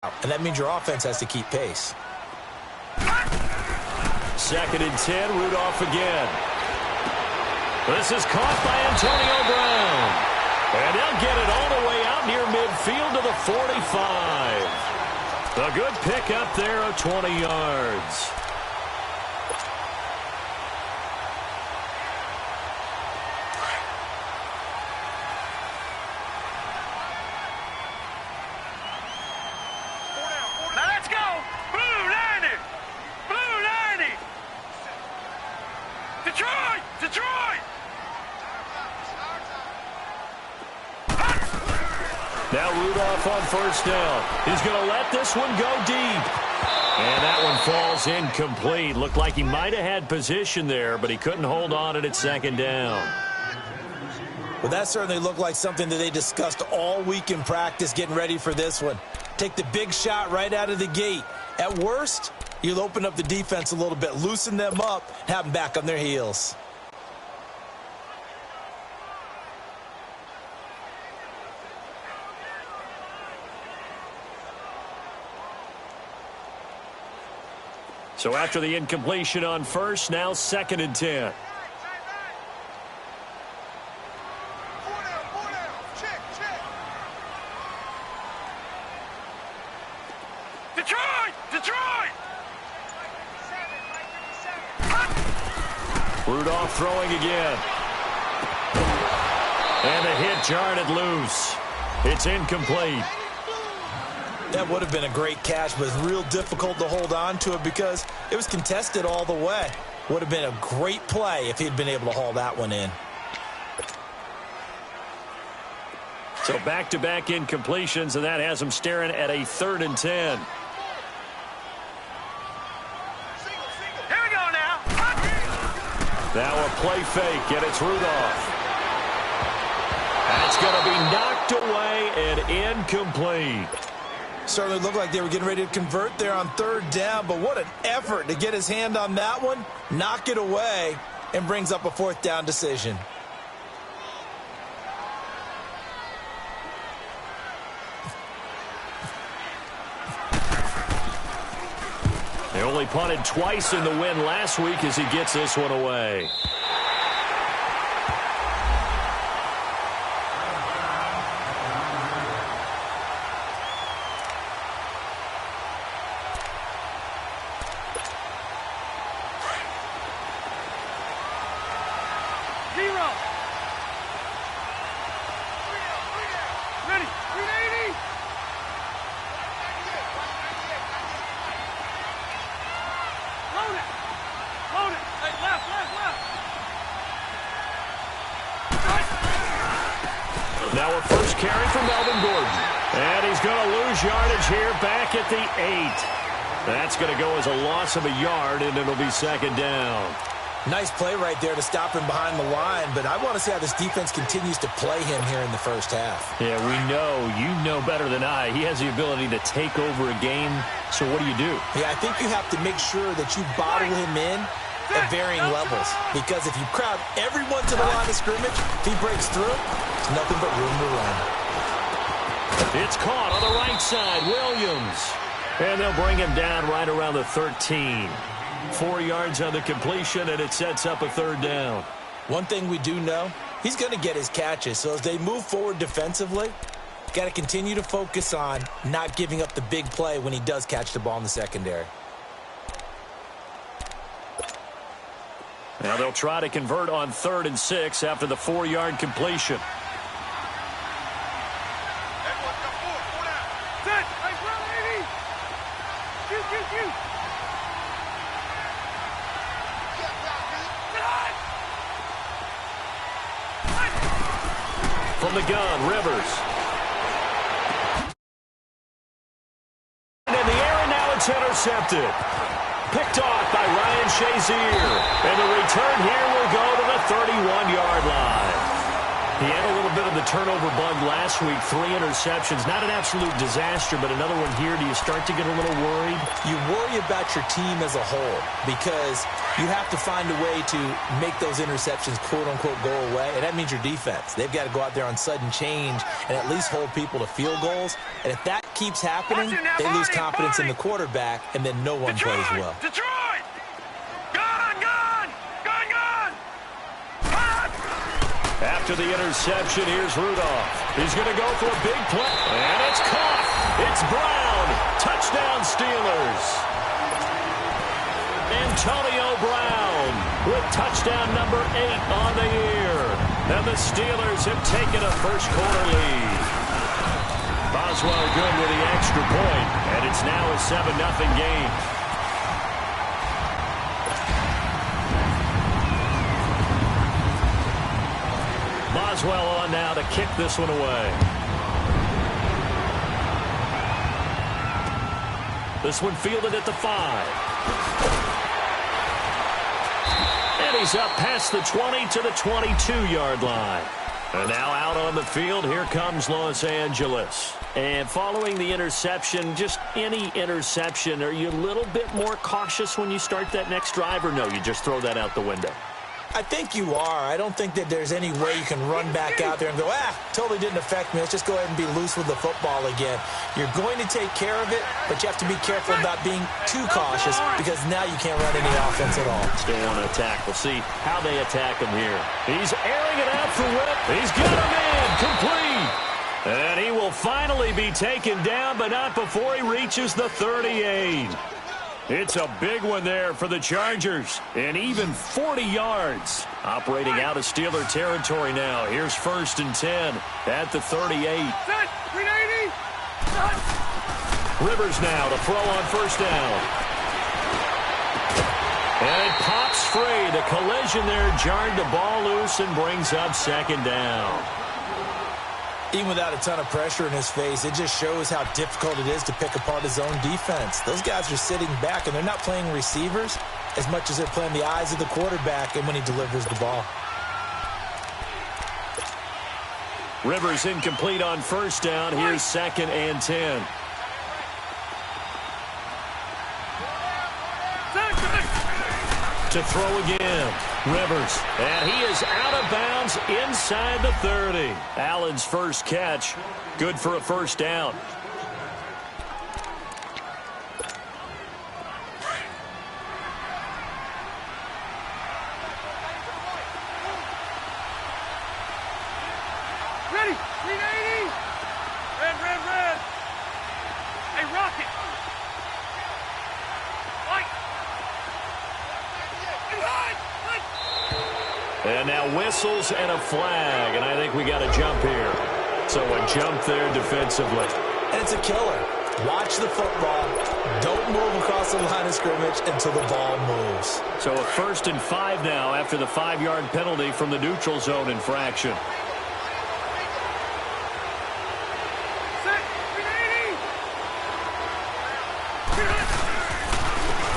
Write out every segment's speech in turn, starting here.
And that means your offense has to keep pace. 2nd and 10, Rudolph again. This is caught by Antonio Brown. And they'll get it all the way out near midfield to the 45. A good pick up there of 20 yards. Now Rudolph on 1st down. He's going to let this one go deep. And that one falls incomplete. Looked like he might have had position there, but he couldn't hold on at 2nd down. Well, that certainly looked like something that they discussed all week in practice getting ready for this one. Take the big shot right out of the gate. At worst, you'll open up the defense a little bit, loosen them up, have them back on their heels. So after the incompletion on 1st, now 2nd and 10. Detroit! Rudolph throwing again. And the hit jarred it loose. It's incomplete. That would have been a great catch, but it's real difficult to hold on to it because it was contested all the way. Would have been a great play if he'd been able to haul that one in. So back-to-back incompletions, and that has him staring at a 3rd and 10. Here we go now. Now a play fake, and it's Rudolph. That's going to be knocked away and incomplete. Certainly looked like they were getting ready to convert there on 3rd down, but what an effort to get his hand on that one, knock it away, and brings up a 4th down decision. They only punted twice in the win last week as he gets this one away. Now a first carry for Melvin Gordon. And he's going to lose yardage here back at the 8. That's going to go as a loss of a yard, and it'll be 2nd down. Nice play right there to stop him behind the line, but I want to see how this defense continues to play him here in the 1st half. Yeah, we know. You know better than I. He has the ability to take over a game, so what do? Yeah, I think you have to make sure that you bottle him in at varying levels, because if you crowd everyone to the line of scrimmage, if he breaks through, it's nothing but room to run. It's caught on the right side, Williams. And they'll bring him down right around the 13. 4 yards on the completion, and it sets up a 3rd down. One thing we do know, he's going to get his catches. So as they move forward defensively, got to continue to focus on not giving up the big play when he does catch the ball in the secondary. Now they'll try to convert on 3rd and 6 after the 4-yard completion. From the gun, Rivers. And in the air, and now it's intercepted. Picked off by Ryan Shazier. And the return here will go to the 31-yard line. He had a little bit of the turnover bug last week, 3 interceptions. Not an absolute disaster, but another one here. Do you start to get a little worried? You worry about your team as a whole because you have to find a way to make those interceptions, quote-unquote, go away, and that means your defense. They've got to go out there on sudden change and at least hold people to field goals, and if that keeps happening, they lose confidence in the quarterback, and then no one plays well. Detroit! Gone! After the interception, here's Rudolph. He's going to go for a big play, and it's caught. It's Brown. Touchdown, Steelers. Antonio Brown with touchdown number 8 on the year. And the Steelers have taken a first-quarter lead. Boswell good with the extra point, and it's now a 7-0 game. Boswell on now to kick this one away. This one fielded at the 5. And he's up past the 20 to the 22-yard line. And now out on the field, here comes Los Angeles. And following the interception, just any interception, are you a little bit more cautious when you start that next drive, or no, you just throw that out the window? I think you are. I don't think that there's any way you can run back out there and go, totally didn't affect me. Let's just go ahead and be loose with the football again. You're going to take care of it, but you have to be careful about being too cautious because now you can't run any offense at all. Still want to attack. We'll see how they attack him here. He's airing it out for Whip. He's got him in. Complete. And he will finally be taken down, but not before he reaches the 38. It's a big one there for the Chargers, and even 40 yards. Operating out of Steeler territory now. Here's 1st and 10 at the 38. Rivers now to throw on 1st down. And it pops free. The collision there jarred the ball loose and brings up 2nd down. Even without a ton of pressure in his face, it just shows how difficult it is to pick apart his own defense. Those guys are sitting back, and they're not playing receivers as much as they're playing the eyes of the quarterback and when he delivers the ball. Rivers incomplete on 1st down. Here's 2nd and 10. To throw again. Rivers. And he is out of bounds inside the 30. Allen's first catch. Good for a 1st down. Ready! 380! Red! Hey, Rocket! And now whistles and a flag, and I think we got a jump here. So a jump there defensively. And it's a killer. Watch the football. Don't move across the line of scrimmage until the ball moves. So a 1st and 5 now after the 5-yard penalty from the neutral zone infraction.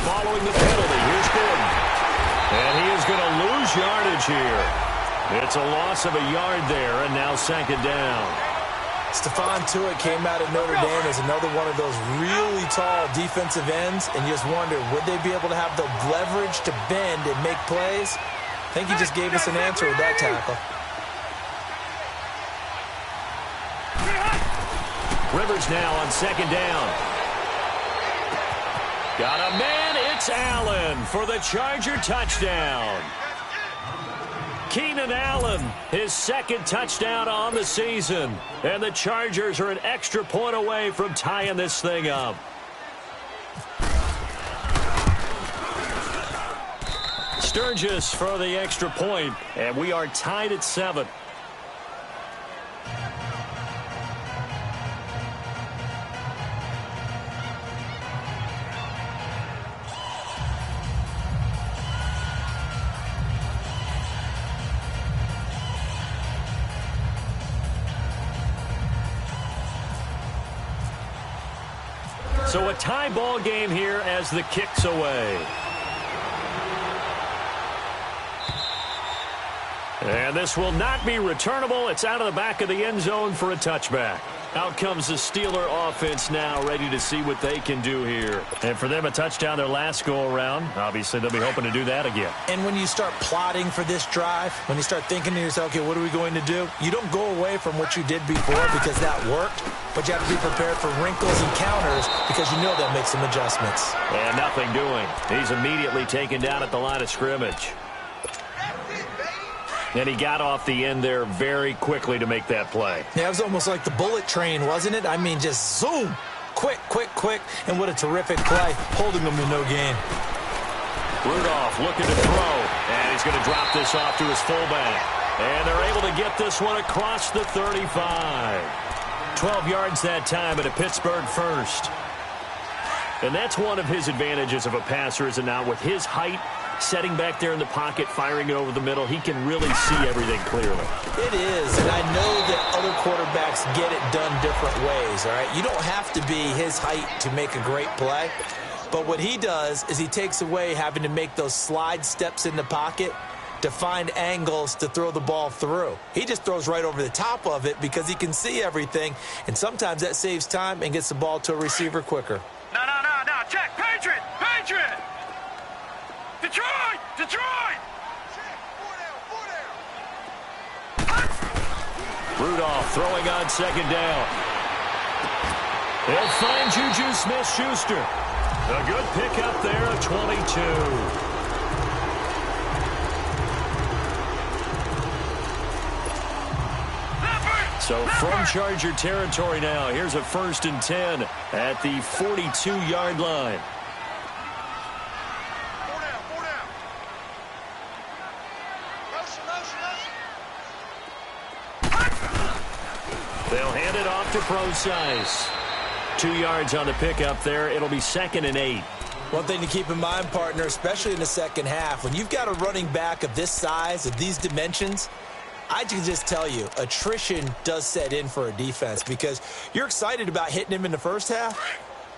Following the penalty, here's Gordon. And he is going to lose yardage here. It's a loss of a yard there, and now 2nd down. Stephon Tuitt came out of Notre Dame as another one of those really tall defensive ends, and you just wonder, would they be able to have the leverage to bend and make plays? I think he just gave us an answer with that tackle. Rivers now on 2nd down. Got a man, it's Allen for the Charger touchdown. Keenan Allen, his 2nd touchdown on the season. And the Chargers are an extra point away from tying this thing up. Sturgis for the extra point, and we are tied at 7. So a tie ball game here as the kick's away. And this will not be returnable. It's out of the back of the end zone for a touchback. Out comes the Steeler offense now, ready to see what they can do here. And for them, a touchdown their last go-around. Obviously, they'll be hoping to do that again. And when you start plotting for this drive, when you start thinking to yourself, okay, what are we going to do? You don't go away from what you did before because that worked, but you have to be prepared for wrinkles and counters because you know they'll make some adjustments. And nothing doing. He's immediately taken down at the line of scrimmage. And he got off the end there very quickly to make that play. Yeah, it was almost like the bullet train, wasn't it? I mean, just zoom. Quick, quick, quick. And what a terrific play, holding them to no gain. Rudolph looking to throw. And he's going to drop this off to his fullback. And they're able to get this one across the 35. 12 yards that time at a Pittsburgh first. And that's one of his advantages of a passer, is it not? With his height, setting back there in the pocket, firing it over the middle, he can really see everything clearly. It is, and I know that other quarterbacks get it done different ways, all right? You don't have to be his height to make a great play, but what he does is he takes away having to make those slide steps in the pocket to find angles to throw the ball through. He just throws right over the top of it because he can see everything, and sometimes that saves time and gets the ball to a receiver quicker. No, check, Patriot! Detroit! Rudolph throwing on second down. They'll find Juju Smith-Schuster. A good pickup there at 22. So from Charger territory now, here's a 1st and 10 at the 42-yard line. They'll hand it off to Procise. 2 yards on the pickup there. It'll be 2nd and 8. One thing to keep in mind, partner, especially in the second half, when you've got a running back of this size, of these dimensions, I can just tell you, attrition does set in for a defense because you're excited about hitting him in the first half.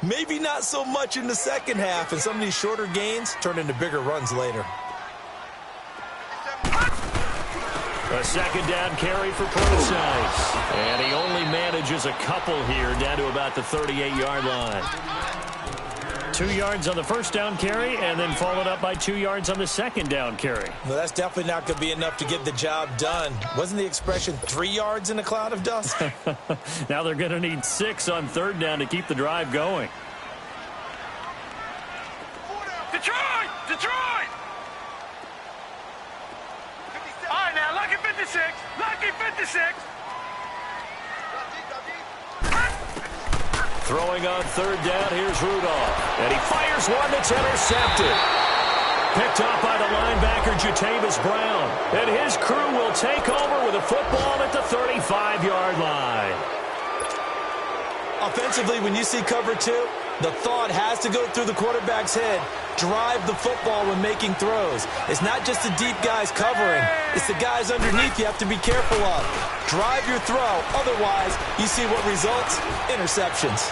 Maybe not so much in the second half, and some of these shorter gains turn into bigger runs later. A second down carry for Procise. And he only manages a couple here down to about the 38-yard line. 2 yards on the first down carry, and then followed up by 2 yards on the second down carry. Well, that's definitely not going to be enough to get the job done. Wasn't the expression 3 yards in a cloud of dust? Now they're going to need 6 on third down to keep the drive going. Detroit! All right, now, lucky 56. Throwing on third down, here's Rudolph. And he fires one that's intercepted. Picked off by the linebacker, Jatavis Brown. And his crew will take over with a football at the 35-yard line. Offensively, when you see cover 2, the thought has to go through the quarterback's head. Drive the football when making throws. It's not just the deep guys covering. It's the guys underneath you have to be careful of. Drive your throw. Otherwise, you see what results? Interceptions.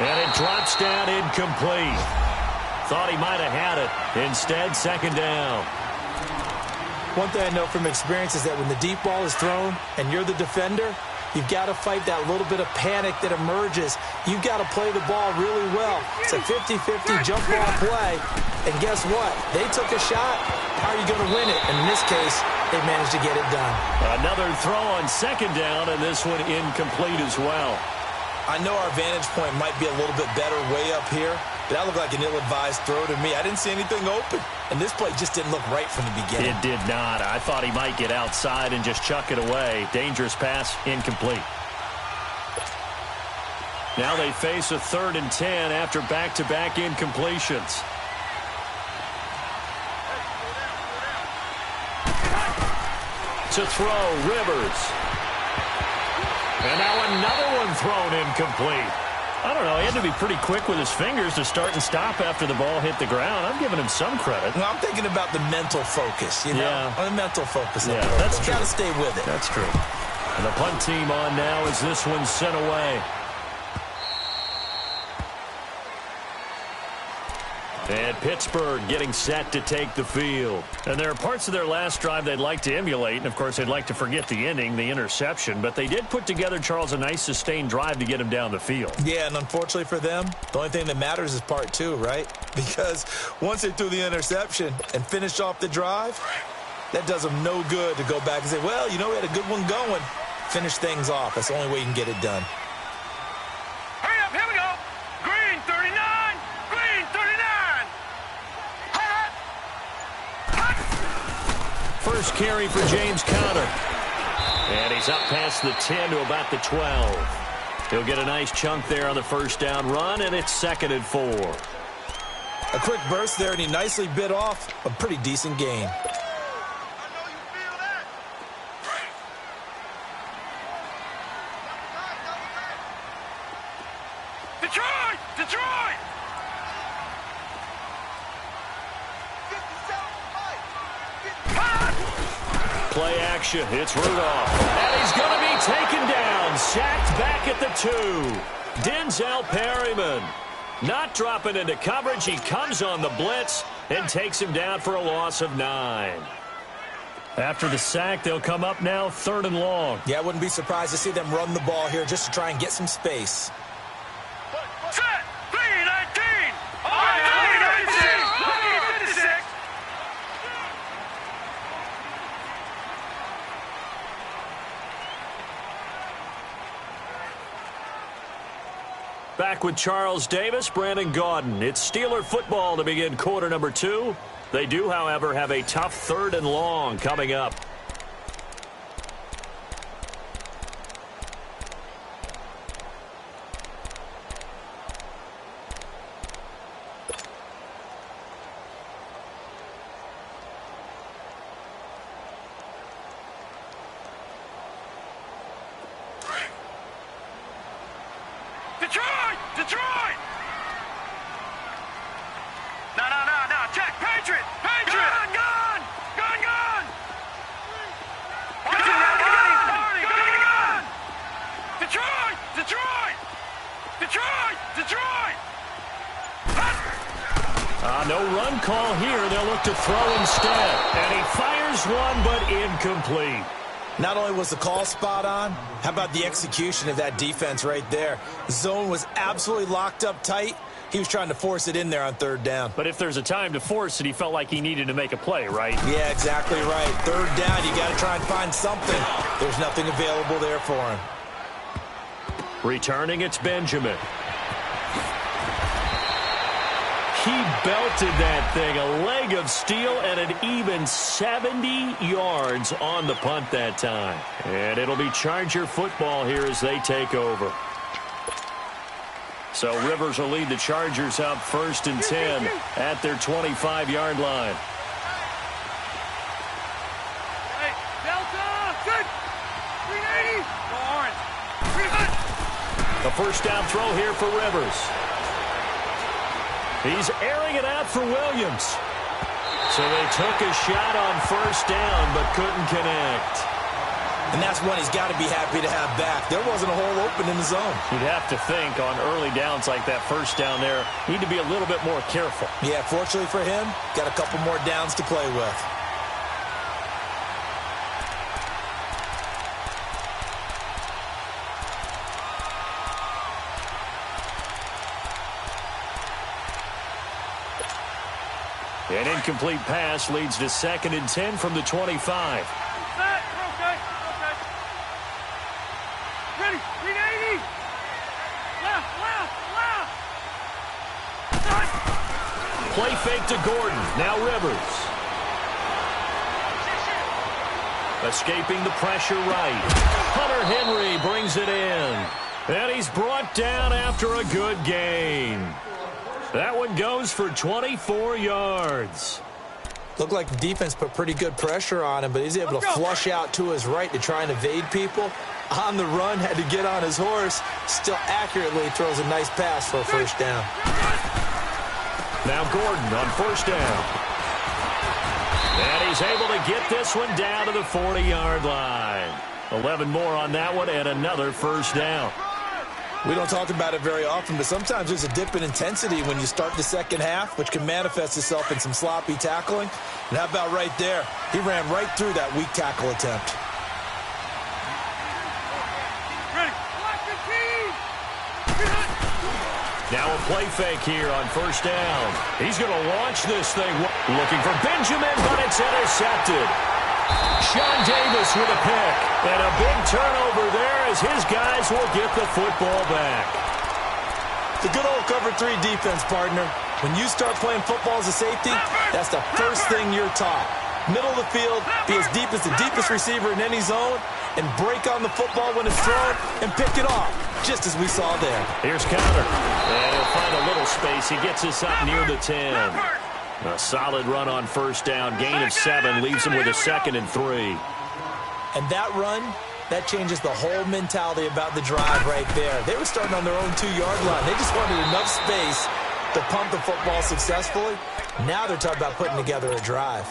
And it drops down incomplete. Thought he might have had it. Instead, second down. One thing I know from experience is that when the deep ball is thrown and you're the defender, you've got to fight that little bit of panic that emerges. You've got to play the ball really well. It's a 50-50 jump ball play. And guess what? They took a shot. How are you going to win it? And in this case, they managed to get it done. Another throw on second down, and this one incomplete as well. I know our vantage point might be a little bit better way up here, but that looked like an ill-advised throw to me. I didn't see anything open, and this play just didn't look right from the beginning. It did not. I thought he might get outside and just chuck it away. Dangerous pass, incomplete. Now they face a 3rd and 10 after back-to-back incompletions. To throw, Rivers. And now another one thrown incomplete. I don't know. He had to be pretty quick with his fingers to start and stop after the ball hit the ground. I'm giving him some credit. Well, I'm thinking about the mental focus, you know? Yeah. The mental focus. Yeah, that's true. Got to stay with it. That's true. And the punt team on now as this one's sent away. And Pittsburgh getting set to take the field. And there are parts of their last drive they'd like to emulate. And, of course, they'd like to forget the ending, the interception. But they did put together, Charles, a nice sustained drive to get him down the field. Yeah, and unfortunately for them, the only thing that matters is part two, right? Because once they threw the interception and finished off the drive, that does them no good to go back and say, well, you know, we had a good one going. Finish things off. That's the only way you can get it done. Hurry up, here we go. Green 39, green 39. First carry for James Conner. And he's up past the 10 to about the 12. He'll get a nice chunk there on the first down run, and it's 2nd and 4. A quick burst there, and he nicely bit off a pretty decent gain. Detroit! Detroit! Play action. It's Rudolph. And he's going to be taken down. Sacked back at the 2. Denzel Perryman. Not dropping into coverage. He comes on the blitz and takes him down for a loss of 9. After the sack, they'll come up now 3rd and long. Yeah, I wouldn't be surprised to see them run the ball here just to try and get some space. Set! 3-19! All right, 56! Back with Charles Davis, Brandon Gaudin. It's Steeler football to begin quarter number 2. They do, however, have a tough 3rd and long coming up. Detroit! Detroit! No. Check! Patriot! Patriot! Gun! Gun! Detroit! No run call here. They'll look to throw instead. And he fires one, but incomplete. Not only was the call spot on, how about the execution of that defense right there? The zone was absolutely locked up tight. He was trying to force it in there on 3rd down. But if there's a time to force it, he felt like he needed to make a play, right? Yeah, exactly right. 3rd down, you got to try and find something. There's nothing available there for him. Returning, it's Benjamin. He belted that thing, a leg of steel, and an even 70 yards on the punt that time. And it'll be Charger football here as they take over. So Rivers will lead the Chargers up 1st and 10 at their 25-yard line. Hey, Delta! Good! 380! Go orange! 300! A first down throw here for Rivers. He's airing it out for Williams. So they took a shot on 1st down, but couldn't connect. And that's one he's got to be happy to have back. There wasn't a hole open in the zone. You'd have to think on early downs like that 1st down there, need to be a little bit more careful. Yeah, fortunately for him, got a couple more downs to play with. An incomplete pass leads to 2nd and 10 from the 25. Set! Okay. Ready! 380! Left! Play fake to Gordon. Now Rivers. Escaping the pressure right. Hunter Henry brings it in. And he's brought down after a good gain. That one goes for 24 yards. Looked like the defense put pretty good pressure on him, but he's able to flush out to his right to try and evade people. On the run, had to get on his horse. Still accurately throws a nice pass for a 1st down. Now Gordon on 1st down. And he's able to get this one down to the 40-yard line. 11 more on that one and another 1st down. We don't talk about it very often, but sometimes there's a dip in intensity when you start the second half, which can manifest itself in some sloppy tackling. And how about right there? He ran right through that weak tackle attempt. Now a play fake here on first down. He's going to launch this thing. Looking for Benjamin, but it's intercepted. Sean Davis with a pick. And a big turnover there as his guys will get the football back. The good old cover 3 defense, partner. When you start playing football as a safety, that's the first thing you're taught. Middle of the field, be as deep as the deepest receiver in any zone, and break on the football when it's thrown and pick it off, just as we saw there. Here's counter. And he'll find a little space. He gets us up near the 10. A solid run on first down. Gain of 7 leaves him with a 2nd and 3. And that run, that changes the whole mentality about the drive right there. They were starting on their own 2-yard line. They just wanted enough space to pump the football successfully. Now they're talking about putting together a drive.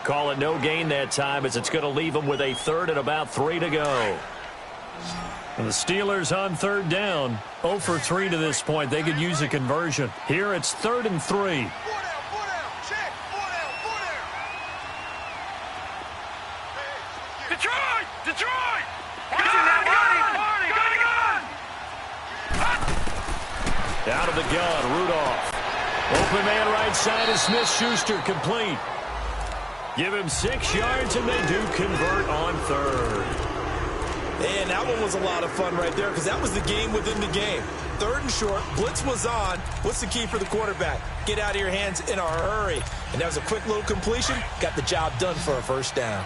Call it no gain that time as it's going to leave them with a 3rd and about 3 to go. And the Steelers on 3rd down. 0 for 3 to this point. They could use a conversion. Here it's 3rd and 3. Detroit! Out of the gun, Rudolph. Open man right side is Smith-Schuster, complete. Give him 6 yards, and they do convert on 3rd. And that one was a lot of fun right there because that was the game within the game. 3rd and short, blitz was on. What's the key for the quarterback? Get out of your hands in a hurry. And that was a quick little completion. Got the job done for a first down.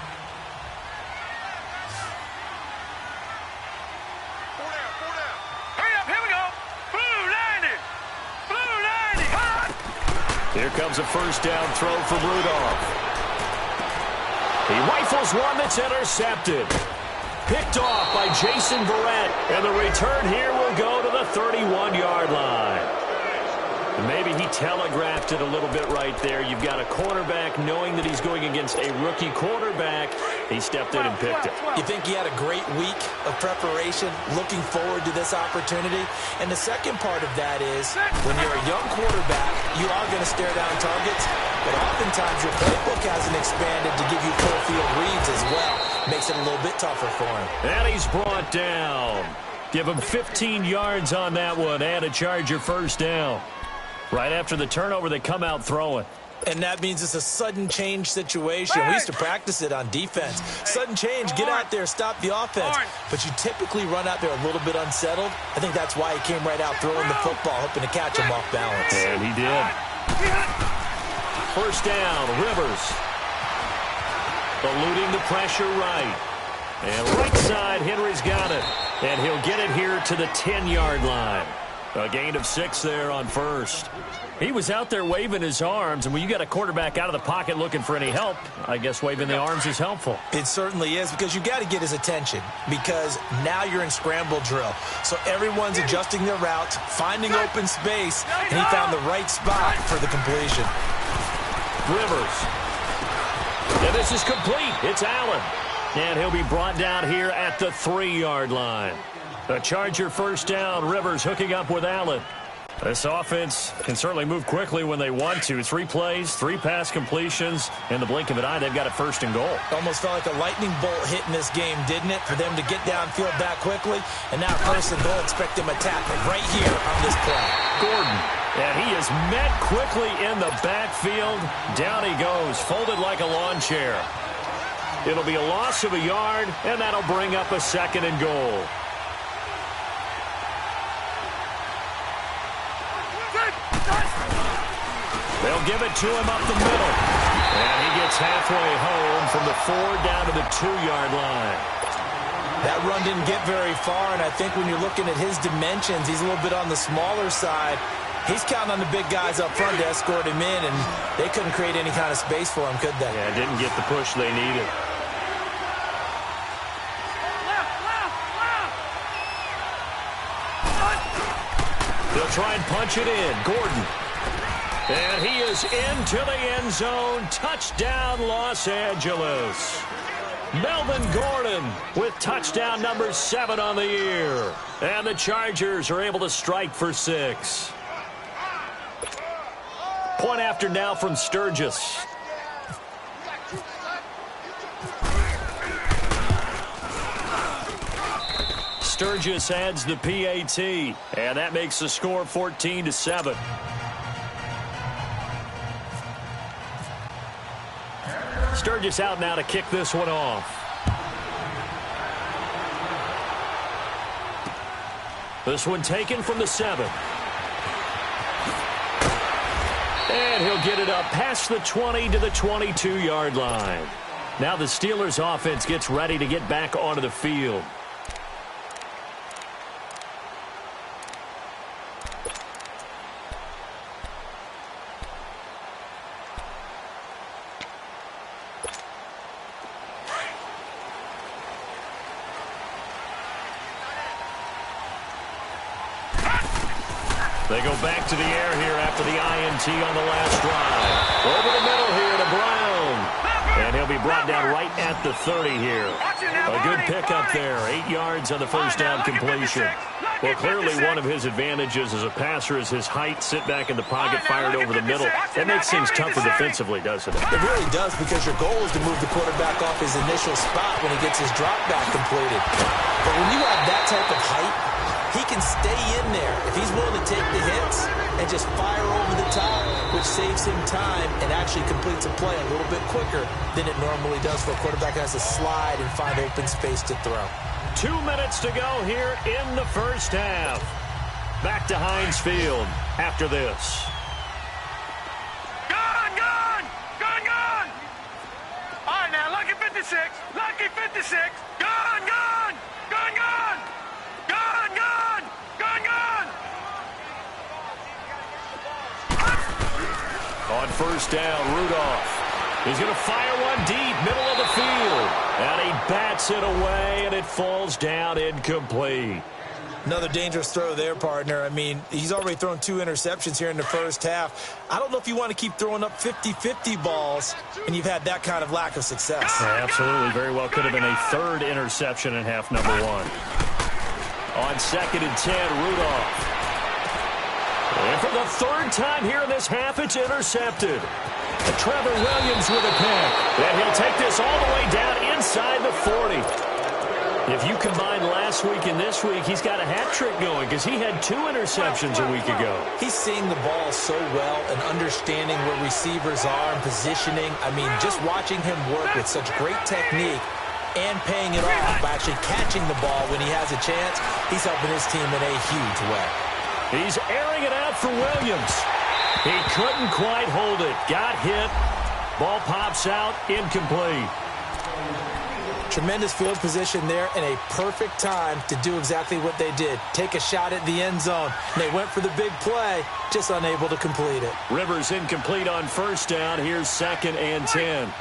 Here comes a first down throw from Rudolph. He rifles one that's intercepted. Picked off by Jason Verrett. And the return here will go to the 31-yard line. And maybe he telegraphed it a little bit right there. You've got a quarterback knowing that he's going against a rookie quarterback. He stepped in and picked it. You think he had a great week of preparation, looking forward to this opportunity? And the second part of that is, when you're a young quarterback, you are going to stare down targets, but oftentimes your playbook hasn't expanded to give you full field reads as well. Makes it a little bit tougher for him. And he's brought down. Give him 15 yards on that one and a Charger first down. Right after the turnover, they come out throwing. And that means it's a sudden change situation. We used to practice it on defense. Sudden change, get out there, stop the offense. But you typically run out there a little bit unsettled. I think that's why he came right out throwing the football, hoping to catch him off balance. And he did. First down, Rivers. Eluding the pressure right. And right side, Henry's got it. And he'll get it here to the 10-yard line. A gain of 6 there on first. He was out there waving his arms, and when you got a quarterback out of the pocket looking for any help, I guess waving the arms is helpful. It certainly is, because you got to get his attention, because now you're in scramble drill. So everyone's adjusting their routes, finding open space, and he found the right spot for the completion. Rivers. And this is complete. It's Allen. And he'll be brought down here at the 3-yard line. A Charger first down. Rivers hooking up with Allen. This offense can certainly move quickly when they want to. 3 plays, 3 pass completions. In the blink of an eye, they've got it first and goal. Almost felt like a lightning bolt hit in this game, didn't it? For them to get downfield that quickly. And now first and goal, expect them to attack right here on this play. Gordon. And he is met quickly in the backfield. Down he goes, folded like a lawn chair. It'll be a loss of a yard, and that'll bring up a 2nd and goal. They'll give it to him up the middle. And he gets halfway home from the 4 down to the 2-yard line. That run didn't get very far, and I think when you're looking at his dimensions, he's a little bit on the smaller side. He's counting on the big guys up front to escort him in, and they couldn't create any kind of space for him, could they? Yeah, didn't get the push they needed. They'll try and punch it in. Gordon. And he is into the end zone. Touchdown, Los Angeles. Melvin Gordon with touchdown number 7 on the year. And the Chargers are able to strike for 6. Point after now from Sturgis. Sturgis adds the PAT, and that makes the score 14-7. Sturgis out now to kick this one off. This one taken from the 7. And he'll get it up past the 20 to the 22-yard line. Now the Steelers offense gets ready to get back onto the field. They go back to the air here after the INT on the last drive. Over the middle here to Brown. And he'll be brought down right at the 30 here. A good pickup there. 8 yards on the first down completion. Well, clearly one of his advantages as a passer is his height. Sit back in the pocket, fired over the middle. That makes things tougher defensively, doesn't it? It really does, because your goal is to move the quarterback off his initial spot when he gets his drop back completed. But when you have that type of height, he can stay in there if he's willing to take the hits and just fire over the top, which saves him time and actually completes a play a little bit quicker than it normally does for a quarterback that has to slide and find open space to throw. 2 minutes to go here in the first half. Back to Heinz Field after this. Gone, gone, gone, gone. All right, now, lucky 56, lucky 56. Gone, gone, gone, gone. Gone, gone, gone, gone. On first down, Rudolph. He's going to fire one deep, middle of the field. And he bats it away, and it falls down incomplete. Another dangerous throw there, partner. I mean, he's already thrown 2 interceptions here in the first half. I don't know if you want to keep throwing up 50-50 balls, and you've had that kind of lack of success. Yeah, absolutely. Very well could have been a 3rd interception in half number 1. On 2nd and 10, Rudolph. And for the 3rd time here in this half, it's intercepted. And Trevor Williams with a pick. And he'll take this all the way down inside the 40. If you combine last week and this week, he's got a hat trick going because he had 2 interceptions a week ago. He's seeing the ball so well and understanding where receivers are and positioning. I mean, just watching him work with such great technique and paying it off by actually catching the ball when he has a chance, he's helping his team in a huge way. He's airing it out for Williams. He couldn't quite hold it. Got hit. Ball pops out. Incomplete. Tremendous field position there and a perfect time to do exactly what they did. Take a shot at the end zone. They went for the big play, just unable to complete it. Rivers incomplete on first down. Here's 2nd and 10.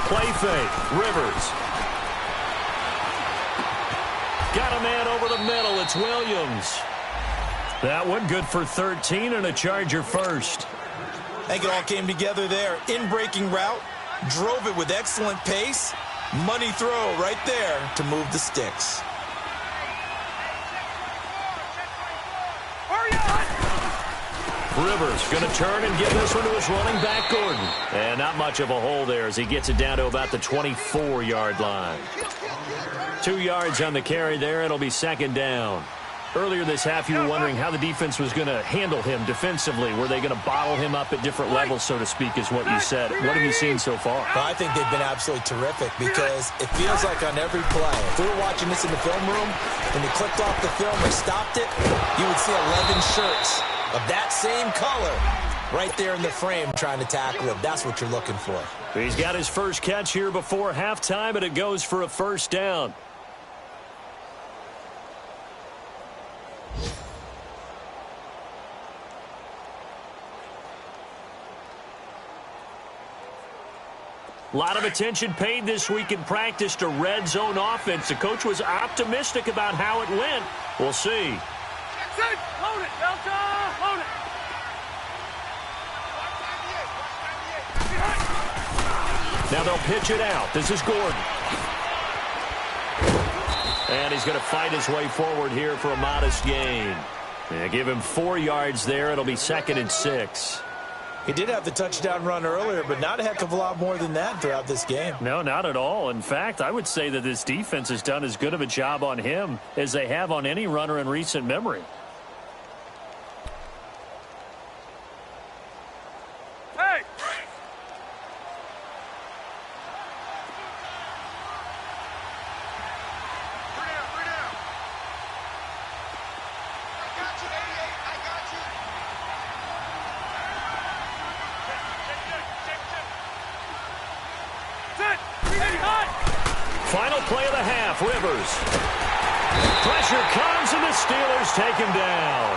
Play fake. Rivers. Got a man over the middle. It's Williams. That one good for 13 and a Charger first. I think it all came together there. In-breaking route. Drove it with excellent pace. Money throw right there to move the sticks. Rivers going to turn and give this one to his running back, Gordon. And not much of a hole there as he gets it down to about the 24-yard line. 2 yards on the carry there. It'll be 2nd down. Earlier this half, you were wondering how the defense was going to handle him defensively. Were they going to bottle him up at different levels, so to speak, is what you said. What have you seen so far? Well, I think they've been absolutely terrific because it feels like on every play, if we were watching this in the film room, when they clicked off the film or stopped it, you would see 11 shirts of that same color right there in the frame trying to tackle him. That's what you're looking for. He's got his first catch here before halftime, and it goes for a first down. A lot of attention paid this week in practice to red zone offense. The coach was optimistic about how it went. We'll see. Load it, Delta! Load it! Now they'll pitch it out. This is Gordon. And he's going to fight his way forward here for a modest gain. Yeah, give him 4 yards there. It'll be 2nd and 6. He did have the touchdown run earlier, but not a heck of a lot more than that throughout this game. No, not at all. In fact, I would say that this defense has done as good of a job on him as they have on any runner in recent memory. Hey! Bring down. I got you, 88. I got you. Final play of the half, Rivers. Pressure comes, and the Steelers take him down.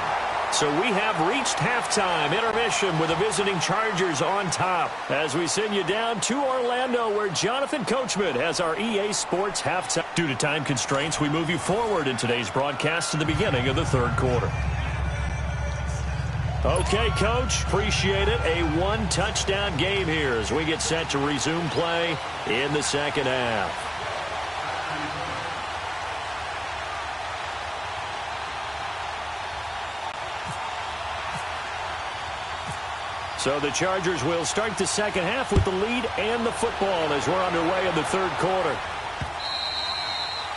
So we have reached halftime intermission with the visiting Chargers on top as we send you down to Orlando where Jonathan Coachman has our EA Sports halftime. Due to time constraints, we move you forward in today's broadcast to the beginning of the 3rd quarter. Okay, Coach, appreciate it. A 1-touchdown game here as we get set to resume play in the 2nd half. So the Chargers will start the 2nd half with the lead and the football as we're underway in the 3rd quarter.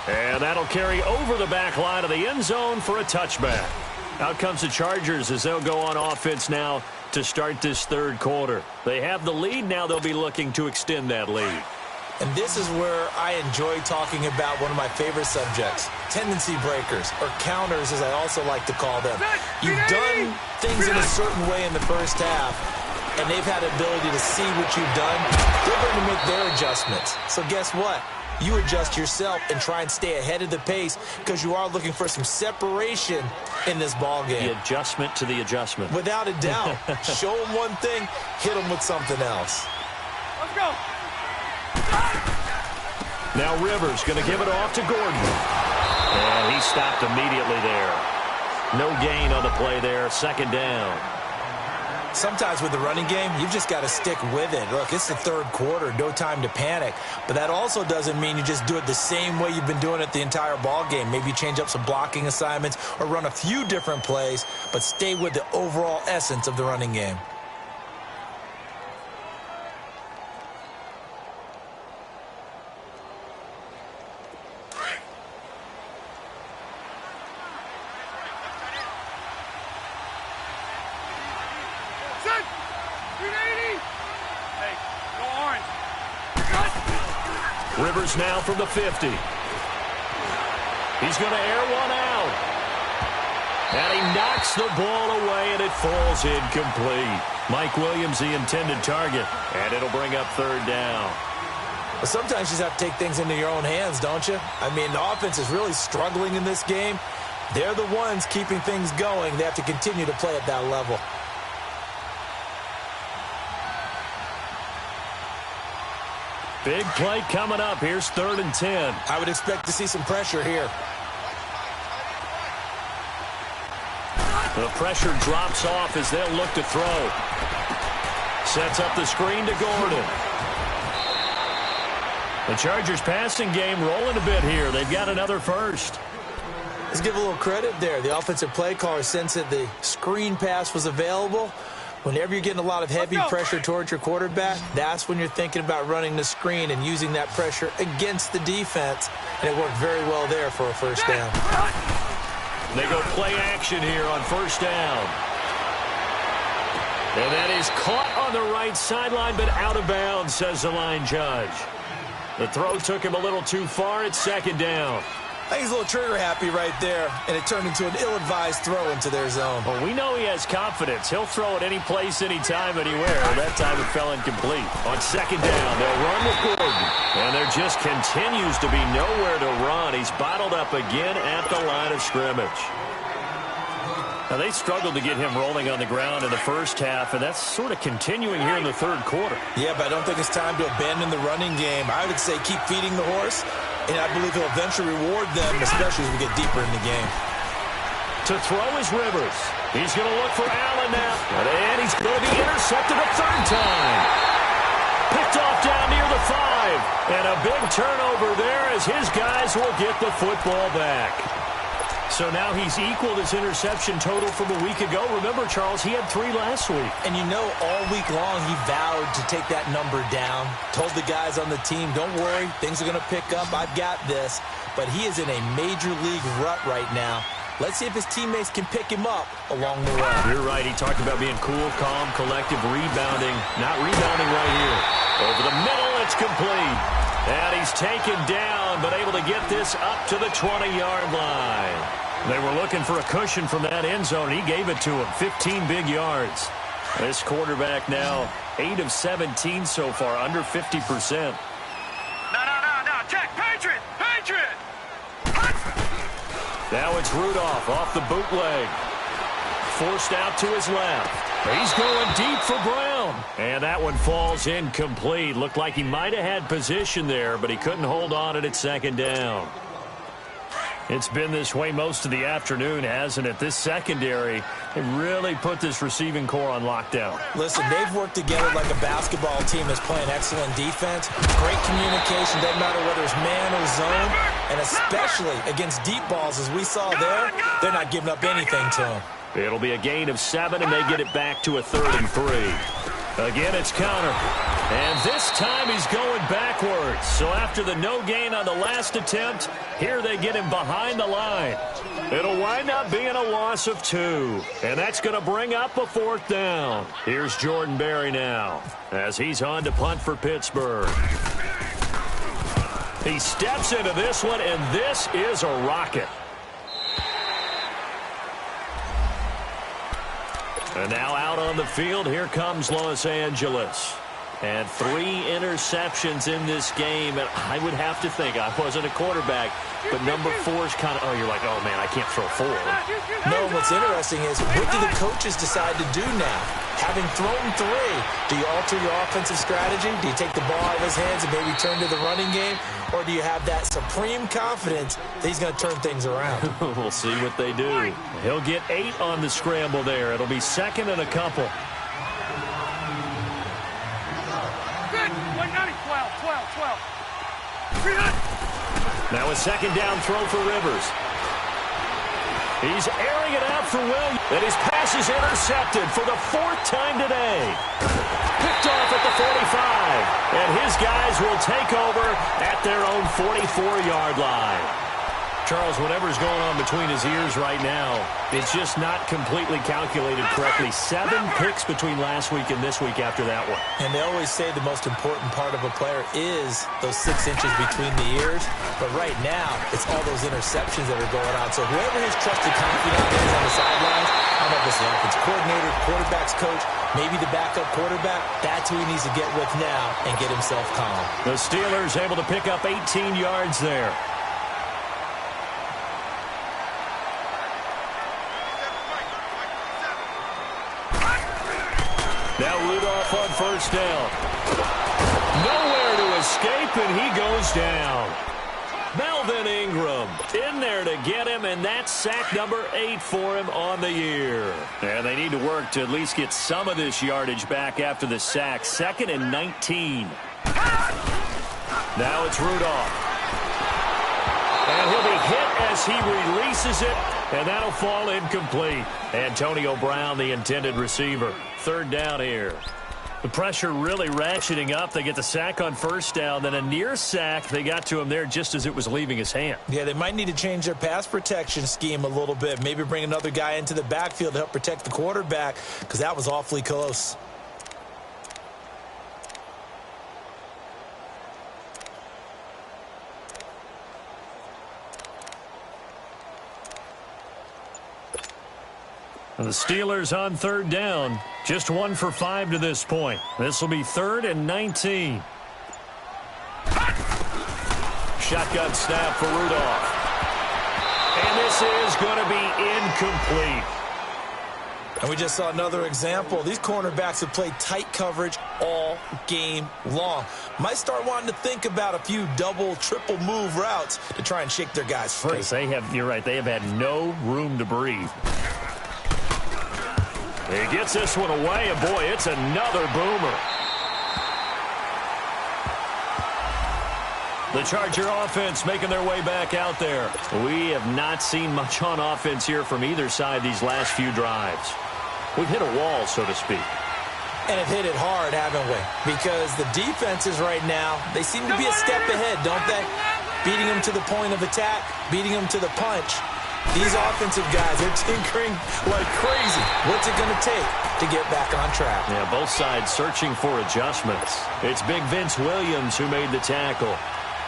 And that'll carry over the back line of the end zone for a touchback. Out comes the Chargers as they'll go on offense now to start this 3rd quarter. They have the lead. Now they'll be looking to extend that lead. And this is where I enjoy talking about one of my favorite subjects, tendency breakers, or counters as I also like to call them. You've done things in a certain way in the first half, and they've had the ability to see what you've done. They're going to make their adjustments. So guess what? You adjust yourself and try and stay ahead of the pace because you are looking for some separation in this ball game. The adjustment to the adjustment. Without a doubt. Show them one thing, hit them with something else. Let's go. Now Rivers going to give it off to Gordon. And he stopped immediately there. No gain on the play there. 2nd down. Sometimes with the running game, you've just got to stick with it. Look, it's the 3rd quarter, no time to panic. But that also doesn't mean you just do it the same way you've been doing it the entire ball game. Maybe change up some blocking assignments or run a few different plays, but stay with the overall essence of the running game. Rivers now from the 50. He's going to air one out. And he knocks the ball away, and it falls incomplete. Mike Williams, the intended target, and it'll bring up 3rd down. But sometimes you just have to take things into your own hands, don't you? I mean, the offense is really struggling in this game. They're the ones keeping things going. They have to continue to play at that level. Big play coming up. Here's 3rd and 10. I would expect to see some pressure here. The pressure drops off as they'll look to throw. Sets up the screen to Gordon. The Chargers passing game rolling a bit here. They've got another first. Let's give a little credit there. The offensive play caller sensed that the screen pass was available. Whenever you're getting a lot of heavy pressure towards your quarterback, that's when you're thinking about running the screen and using that pressure against the defense. And it worked very well there for a 1st down. They go play action here on 1st down. And that is caught on the right sideline, but out of bounds, says the line judge. The throw took him a little too far. It's 2nd down. I think he's a little trigger happy right there, and it turned into an ill-advised throw into their zone. Well, we know he has confidence. He'll throw it any place, anytime, anywhere. That time it fell incomplete. On 2nd down, they'll run with Gordon. And there just continues to be nowhere to run. He's bottled up again at the line of scrimmage. Now, they struggled to get him rolling on the ground in the first half, and that's sort of continuing here in the 3rd quarter. Yeah, but I don't think it's time to abandon the running game. I would say keep feeding the horse, and I believe he'll eventually reward them, especially as we get deeper in the game. To throw is Rivers. He's going to look for Allen now, and he's going to be intercepted a 3rd time. Picked off down near the 5. And a big turnover there as his guys will get the football back. So now he's equaled his interception total from a week ago. Remember, Charles, he had 3 last week. And you know, all week long he vowed to take that number down. Told the guys on the team, don't worry, things are going to pick up. I've got this. But he is in a major league rut right now. Let's see if his teammates can pick him up along the way. You're right. He talked about being cool, calm, collective, rebounding. Not rebounding right here. Over the middle, it's complete. And he's taken down, but able to get this up to the 20-yard line. They were looking for a cushion from that end zone. He gave it to him. 15 big yards. This quarterback now 8 of 17 so far, under 50%. No. Check. Patriot. Now it's Rudolph off the bootleg. Forced out to his left. He's going deep for Brown. And that one falls incomplete. Looked like he might have had position there, but he couldn't hold on at second down. It's been this way most of the afternoon, hasn't it? This secondary, they really put this receiving core on lockdown. Listen, they've worked together like a basketball team that's playing excellent defense. Great communication, doesn't matter whether it's man or zone. And especially against deep balls, as we saw there, they're not giving up anything to them. It'll be a gain of 7, and they get it back to a 3rd and 3. Again, it's Connor. And this time he's going backwards. So after the no gain on the last attempt, here they get him behind the line. It'll wind up being a loss of 2. And that's going to bring up a 4th down. Here's Jordan Berry now as he's on to punt for Pittsburgh. He steps into this one, and this is a rocket. And now out on the field, here comes Los Angeles. And 3 interceptions in this game. And I would have to think, I wasn't a quarterback, but number 4 is kind of, you're like, oh, man, I can't throw 4. No, what's interesting is, what do the coaches decide to do now? Having thrown 3, do you alter your offensive strategy? Do you take the ball out of his hands and maybe turn to the running game? Or do you have that supreme confidence that he's going to turn things around? We'll see what they do. He'll get 8 on the scramble there. It'll be 2nd and a couple. Now a 2nd down throw for Rivers. He's airing it out for Williams. And his pass is intercepted for the 4th time today. Picked off at the 45. And his guys will take over at their own 44-yard line. Charles, whatever's going on between his ears right now, it's just not completely calculated correctly. 7 picks between last week and this week after that one. And they always say the most important part of a player is those 6 inches between the ears. But right now, it's all those interceptions that are going on. So whoever his trusted confidant is on the sidelines, I don't know if it's the offensive coordinator, quarterback's coach, maybe the backup quarterback, that's who he needs to get with now and get himself calm. The Steelers able to pick up 18 yards there. Now Rudolph on 1st down. Nowhere to escape, and he goes down. Melvin Ingram in there to get him, and that's sack number 8 for him on the year. And they need to work to at least get some of this yardage back after the sack. 2nd and 19. Now it's Rudolph. And he'll be hit as he releases it, and that'll fall incomplete. Antonio Brown, the intended receiver. 3rd down here. The pressure really ratcheting up. They get the sack on 1st down, then a near sack. They got to him there just as it was leaving his hand. Yeah, they might need to change their pass protection scheme a little bit. Maybe bring another guy into the backfield to help protect the quarterback, because that was awfully close. And the Steelers on 3rd down. Just 1 for 5 to this point. This will be 3rd and 19. Shotgun snap for Rudolph. And this is going to be incomplete. And we just saw another example. These cornerbacks have played tight coverage all game long. Might start wanting to think about a few double, triple move routes to try and shake their guys free. They have, you're right, they have had no room to breathe. He gets this one away, and boy, it's another boomer. The Charger offense making their way back out there. We have not seen much on offense here from either side these last few drives. We've hit a wall, so to speak. And have hit it hard, haven't we? Because the defenses right now, they seem to be a step ahead, don't they? Beating them to the point of attack, beating them to the punch. These offensive guys, they're tinkering like crazy. What's it going to take to get back on track? Yeah, both sides searching for adjustments. It's Big Vince Williams who made the tackle.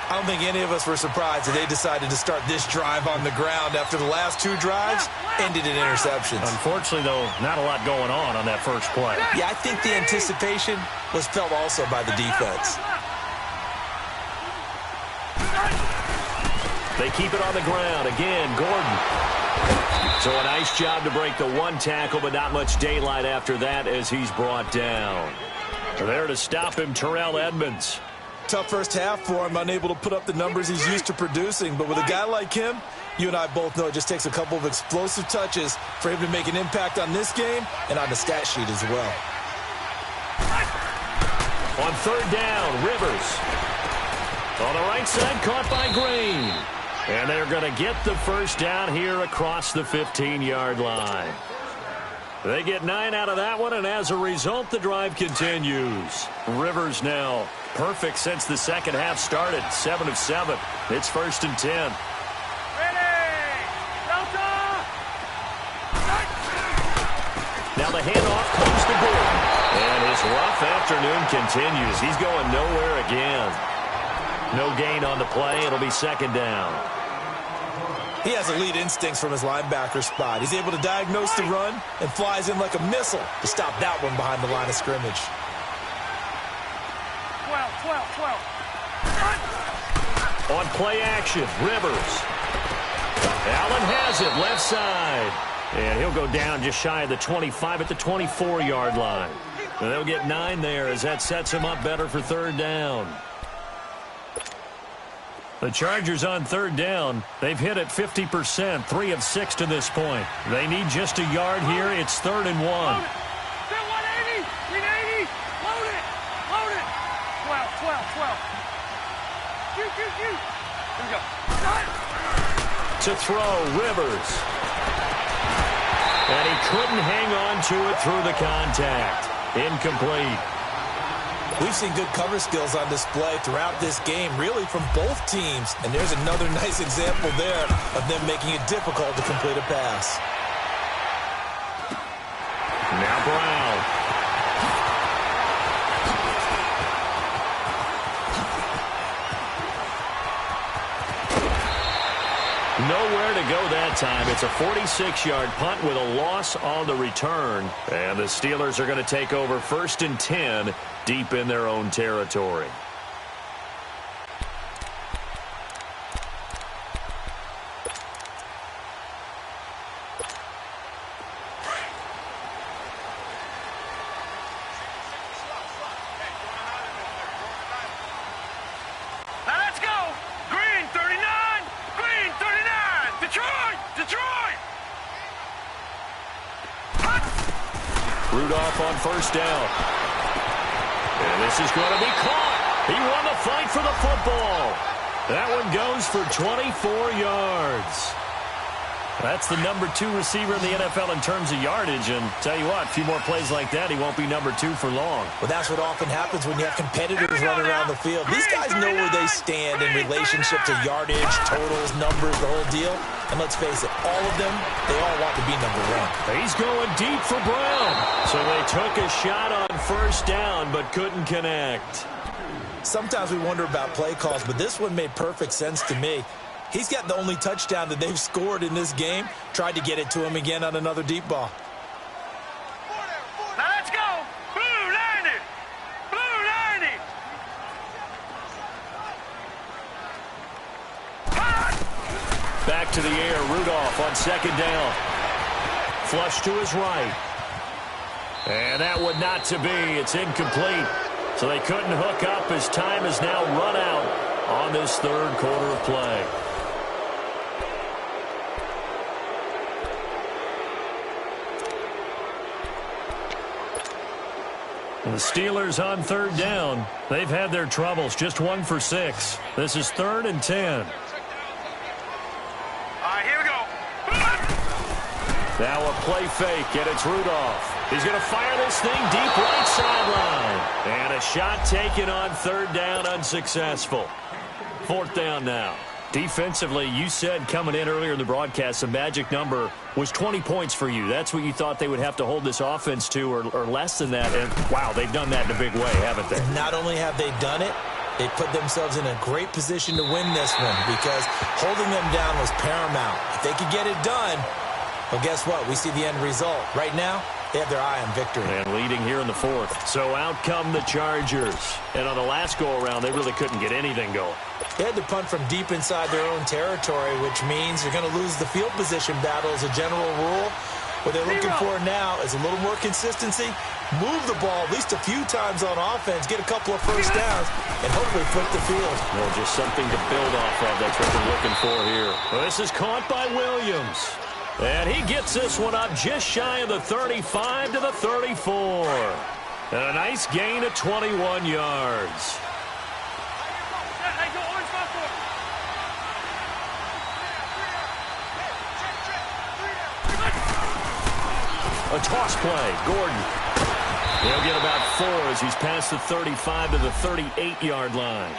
I don't think any of us were surprised that they decided to start this drive on the ground after the last two drives ended in interceptions. Unfortunately, though, not a lot going on that first play. Yeah, I think the anticipation was felt also by the defense. They keep it on the ground. Again, Gordon. So a nice job to break the one tackle, but not much daylight after that as he's brought down. There to stop him, Terrell Edmonds. Tough first half for him, unable to put up the numbers he's used to producing. But with a guy like him, you and I both know it just takes a couple of explosive touches for him to make an impact on this game and on the stat sheet as well. On third down, Rivers. On the right side, caught by Green. And they're going to get the first down here across the 15-yard line. They get 9 out of that one, and as a result, the drive continues. Rivers now perfect since the second half started. 7 of 7. It's 1st and 10. Now the handoff comes to Gordon. And his rough afternoon continues. He's going nowhere again. No gain on the play. It'll be 2nd down. He has elite instincts from his linebacker spot. He's able to diagnose the run and flies in like a missile to stop that one behind the line of scrimmage. 12. On play action, Rivers. Allen has it, left side. And he'll go down just shy of the 25 at the 24-yard line. And they'll get 9 there as that sets him up better for 3rd down. The Chargers on 3rd down. They've hit it 50%, 3 of 6 to this point. They need just a yard here. It's 3rd and 1. Still 180. 380. Load it. Load it. 12. Shoot. Here we go. To throw, Rivers. And he couldn't hang on to it through the contact. Incomplete. We've seen good cover skills on display throughout this game, really from both teams. And there's another nice example there of them making it difficult to complete a pass. Now Brown. Nowhere to go that time. It's a 46-yard punt with a loss on the return. And the Steelers are going to take over 1st and 10 deep in their own territory. Now let's go. Green 39. Green 39. Detroit. Rudolph on 1st down. And this is going to be caught. He won the fight for the football. That one goes for 24 yards. That's the number 2 receiver in the NFL in terms of yardage. And tell you what, a few more plays like that, he won't be number 2 for long. Well, that's what often happens when you have competitors running around the field. These guys know where they stand in relationship to yardage, totals, numbers, the whole deal. And let's face it, all of them, they all want to be number 1. He's going deep for Brown. So they took a shot on 1st down, but couldn't connect. Sometimes we wonder about play calls, but this one made perfect sense to me. He's got the only touchdown that they've scored in this game. Tried to get it to him again on another deep ball. Now let's go. Blue 90. Blue 90. Back to the air, Rudolph on 2nd down. Flush to his right. And that one not to be. It's incomplete. So they couldn't hook up as time has now run out on this 3rd quarter of play. The Steelers on third down. They've had their troubles, just 1 for 6. This is 3rd and 10. All right, here we go. Now a play fake, and it's Rudolph. He's going to fire this thing deep right sideline. And a shot taken on 3rd down, unsuccessful. 4th down now. Defensively, you said coming in earlier in the broadcast, the magic number was 20 points for you. That's what you thought they would have to hold this offense to, or less than that. And, wow, they've done that in a big way, haven't they? Not only have they done it, they put themselves in a great position to win this one because holding them down was paramount. If they could get it done, well, guess what? We see the end result. Right now, they have their eye on victory. And leading here in the 4th. So out come the Chargers. And on the last go-around, they really couldn't get anything going. They had to punt from deep inside their own territory, which means you're going to lose the field position battle as a general rule. What they're looking for now is a little more consistency, move the ball at least a few times on offense, get a couple of first downs, and hopefully flip the field. Well, just something to build off of. That's what they're looking for here. Well, this is caught by Williams. And he gets this one up just shy of the 35 to the 34. And a nice gain of 21 yards. A toss play. Gordon. He'll get about 4 as he's past the 35 to the 38-yard line.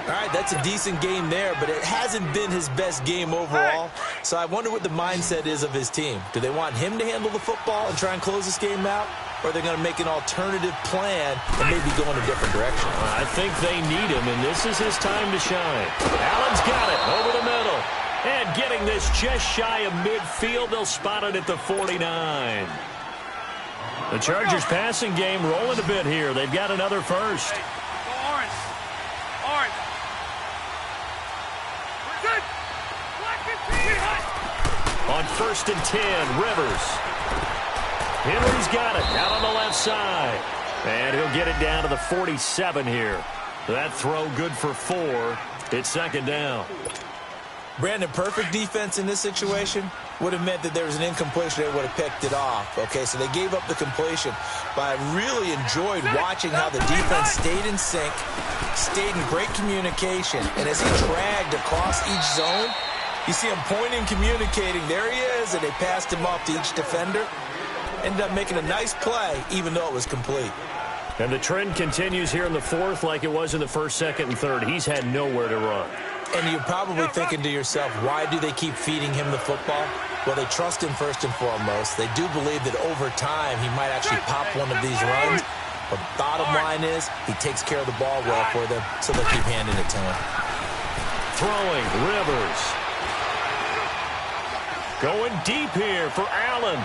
All right, that's a decent game there, but it hasn't been his best game overall. So I wonder what the mindset is of his team. Do they want him to handle the football and try and close this game out? Or are they going to make an alternative plan and maybe go in a different direction? I think they need him, and this is his time to shine. Allen's got it over the middle. And getting this just shy of midfield, they'll spot it at the 49. The Chargers passing game rolling a bit here. They've got another first. On 1st and 10, Rivers. Henry's got it out on the left side. And he'll get it down to the 47 here. That throw good for 4. It's 2nd down. Brandon, perfect defense in this situation would have meant that there was an incompletion. They would have picked it off. Okay, so they gave up the completion. But I really enjoyed watching how the defense stayed in sync, stayed in great communication. And as he dragged across each zone, you see him pointing, communicating. There he is, and they passed him off to each defender. Ended up making a nice play, even though it was complete. And the trend continues here in the 4th like it was in the 1st, 2nd, and 3rd. He's had nowhere to run. And you're probably thinking to yourself, why do they keep feeding him the football? Well, they trust him first and foremost. They do believe that over time he might actually pop one of these runs. But bottom line is he takes care of the ball well for them, so they'll keep handing it to him. Throwing, Rivers. Going deep here for Allen.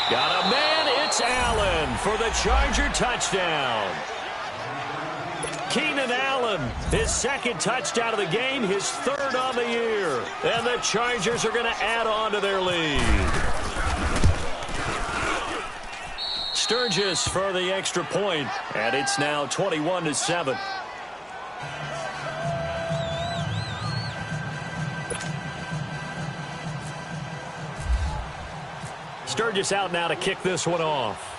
Got a man, it's Allen for the Charger touchdown. Keenan Allen, his 2nd touchdown of the game, his 3rd on the year. And the Chargers are going to add on to their lead. Sturgis for the extra point, and it's now 21-7. Sturgis out now to kick this one off.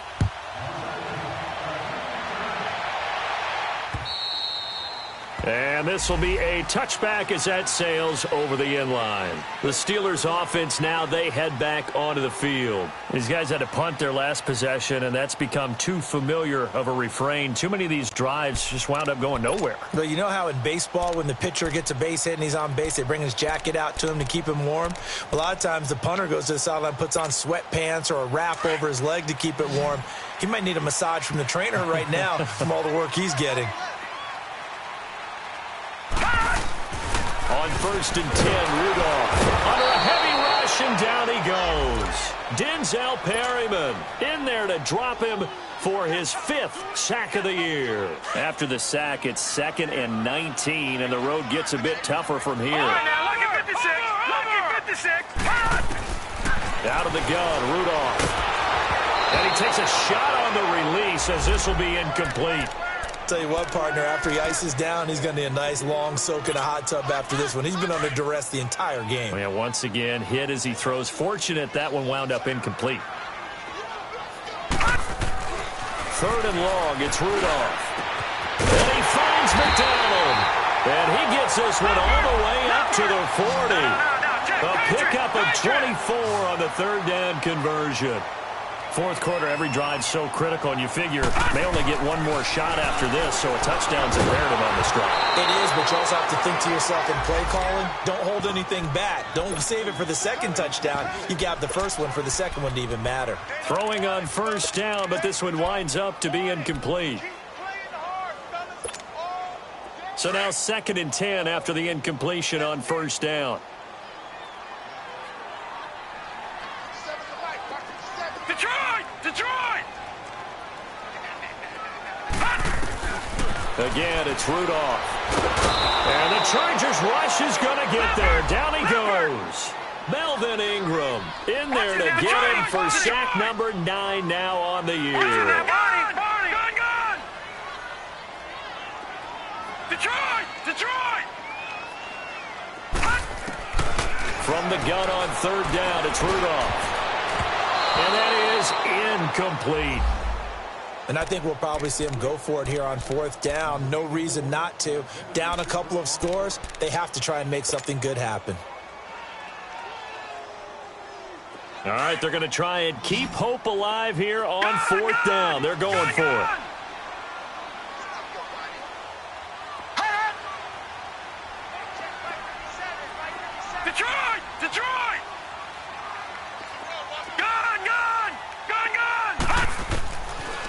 And this will be a touchback as that sails over the inline. The Steelers offense now, they head back onto the field. These guys had to punt their last possession, and that's become too familiar of a refrain. Too many of these drives just wound up going nowhere. Well, you know how in baseball when the pitcher gets a base hit and he's on base, they bring his jacket out to him to keep him warm? A lot of times the punter goes to the sideline, puts on sweatpants or a wrap over his leg to keep it warm. He might need a massage from the trainer right now from all the work he's getting. On 1st and 10, Rudolph under a heavy rush, and down he goes. Denzel Perryman in there to drop him for his 5th sack of the year. After the sack, it's 2nd and 19, and the road gets a bit tougher from here. All right, now, lucky 56. Lucky 56. Out of the gun, Rudolph. And he takes a shot on the release as this will be incomplete. Tell you what, partner, after he ices down, he's going to need a nice long soak in a hot tub after this one. He's been under duress the entire game. Yeah, once again, hit as he throws. Fortunate that one wound up incomplete. 3rd and long. It's Rudolph. And he finds McDonald. And he gets this one all the way up to the 40. A pickup of 24 on the 3rd down conversion. 4th quarter, every drive so critical, and you figure may only get one more shot after this, so a touchdown's imperative on this drive. It is, but you also have to think to yourself in play calling, don't hold anything back. Don't save it for the second touchdown. You got the first one for the second one to even matter. Throwing on 1st down, but this one winds up to be incomplete. So now 2nd and 10 after the incompletion on 1st down. Detroit! Again, it's Rudolph. And the Chargers rush is going to get there. Down he goes. Melvin Ingram in there to get him for sack number 9 now on the year. Gun! Detroit! From the gun on 3rd down, it's Rudolph. And that is incomplete. And I think we'll probably see him go for it here on 4th down. No reason not to. Down a couple of scores, they have to try and make something good happen. All right, they're going to try and keep hope alive here on 4th down. They're going for it. Detroit!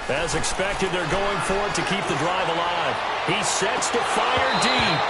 As expected, they're going for it to keep the drive alive. He sets to fire deep.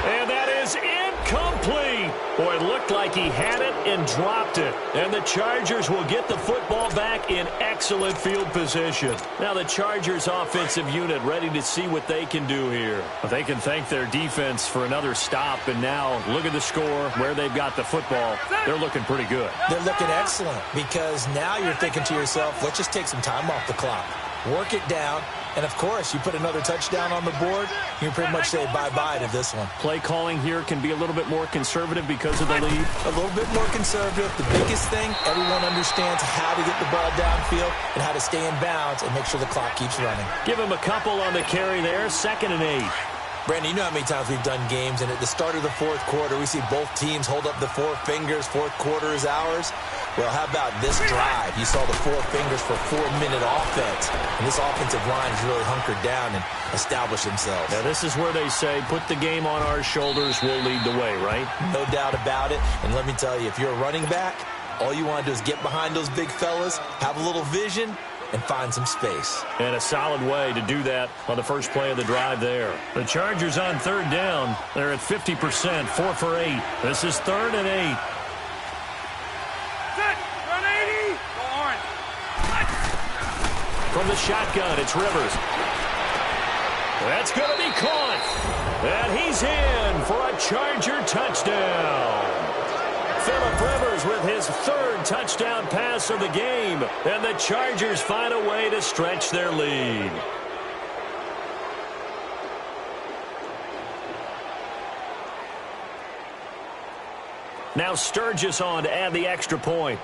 And that is incomplete. Boy, it looked like he had it and dropped it. And the Chargers will get the football back in excellent field position. Now the Chargers offensive unit ready to see what they can do here. But they can thank their defense for another stop. And now look at the score, where they've got the football. They're looking pretty good. They're looking excellent because now you're thinking to yourself, let's just take some time off the clock. Work it down, and of course, you put another touchdown on the board, you can pretty much say bye-bye to this one. Play calling here can be a little bit more conservative because of the lead. A little bit more conservative. The biggest thing, everyone understands how to get the ball downfield and how to stay in bounds and make sure the clock keeps running. Give him a couple on the carry there, 2nd and 8. Brandon, you know how many times we've done games, and at the start of the 4th quarter, we see both teams hold up the 4 fingers, 4th quarter is ours. Well, how about this drive? You saw the 4 fingers for 4-minute offense, and this offensive line has really hunkered down and established themselves. Now, this is where they say, put the game on our shoulders, we'll lead the way, right? No doubt about it, and let me tell you, if you're a running back, all you want to do is get behind those big fellas, have a little vision, and find some space. And a solid way to do that on the first play of the drive there. The Chargers on 3rd down. They're at 50%, 4 for 8. This is 3rd and 8. Run 80! Go orange. From the shotgun, it's Rivers. That's going to be caught. And he's in for a Charger touchdown. Phillip Rivers with his 3rd touchdown pass of the game. And the Chargers find a way to stretch their lead. Now Sturgis on to add the extra point.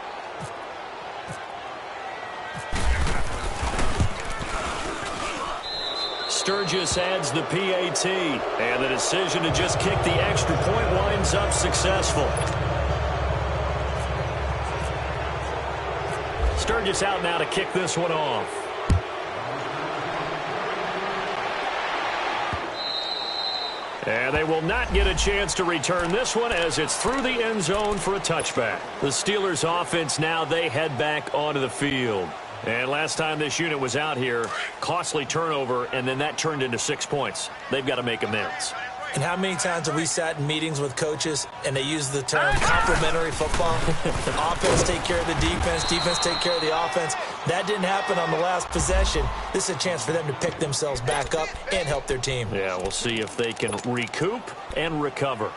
Sturgis adds the PAT. And the decision to just kick the extra point winds up successful. Sturgis out now to kick this one off. And they will not get a chance to return this one as it's through the end zone for a touchback. The Steelers offense now, they head back onto the field. And last time this unit was out here, costly turnover, and then that turned into 6 points. They've got to make amends. And how many times have we sat in meetings with coaches and they use the term complementary football? Offense take care of the defense, defense take care of the offense. That didn't happen on the last possession. This is a chance for them to pick themselves back up and help their team. Yeah, we'll see if they can recoup and recover.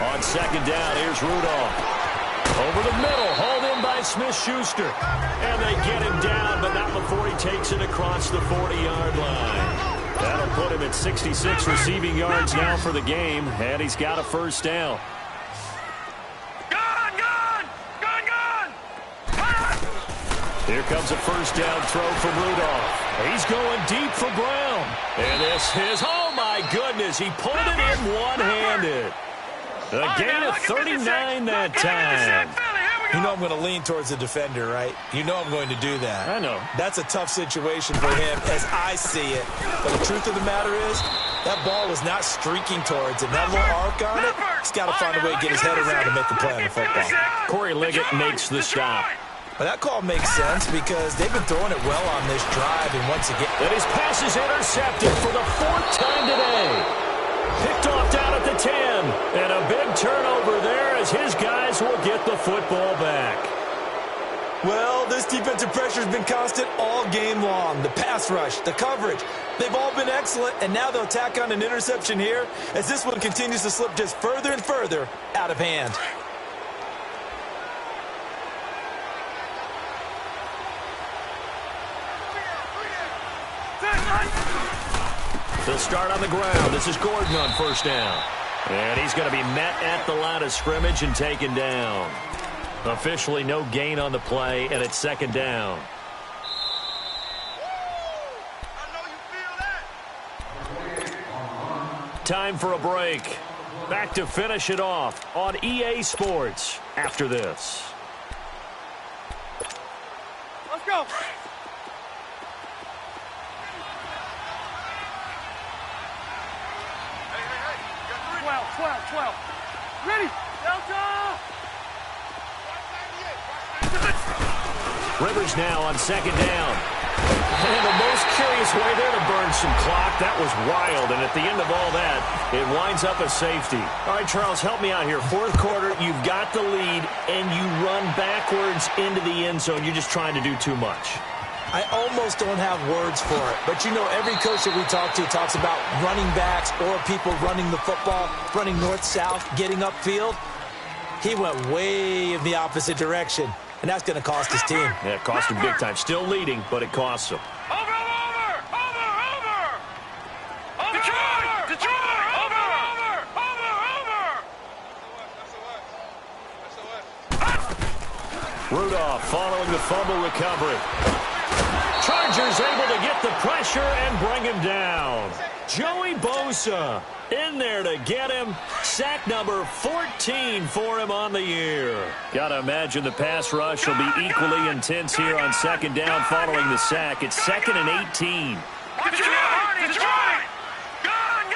On 2nd down, here's Rudolph. Over the middle, hauled in by Smith-Schuster. And they get him down, but not before he takes it across the 40-yard line. That'll put him at 66 receiving yards now for the game, and he's got a first down. Here comes a first down throw from Rudolph. He's going deep for Brown. And this is, oh my goodness, he pulled it in one-handed. A gain of 39 that time. You know I'm going to lean towards the defender, right? You know I'm going to do that. I know. That's a tough situation for him as I see it. But the truth of the matter is, that ball was not streaking towards it. That little arc on it, he's got to find a way to get his head around and make the play on the football. Corey Liggett makes the stop. Well, that call makes sense because they've been throwing it well on this drive, and once again... And his pass is intercepted for the 4th time today. Picked off down at the 10. And a big turnover there as his guys will get the football back. Well, this defensive pressure has been constant all game long. The pass rush, the coverage, they've all been excellent, and now they'll tack on an interception here as this one continues to slip just further and further out of hand. They'll start on the ground. This is Gordon on first down. And he's going to be met at the line of scrimmage and taken down. Officially no gain on the play, and it's second down. Time for a break. Back to finish it off on EA Sports after this. Let's go. Hey, 12. Ready? Delta! Rivers now on second down. And the most curious way there to burn some clock. That was wild. And at the end of all that, it winds up a safety. All right, Charles, help me out here. 4th quarter, you've got the lead, and you run backwards into the end zone. You're just trying to do too much. I almost don't have words for it. But, you know, every coach that we talk to talks about running backs or people running the football, running north-south, getting upfield. He went way in the opposite direction, and that's going to cost his team. Yeah, it cost him big time. Still leading, but it costs him. Over! Detroit! Over! Rudolph following the fumble recovery. Chargers able to get the pressure and bring him down. Joey Bosa in there to get him. Sack number 14 for him on the year. Got to imagine the pass rush will be equally intense here on second down following the sack. It's 2nd and 18. Detroit! Gun!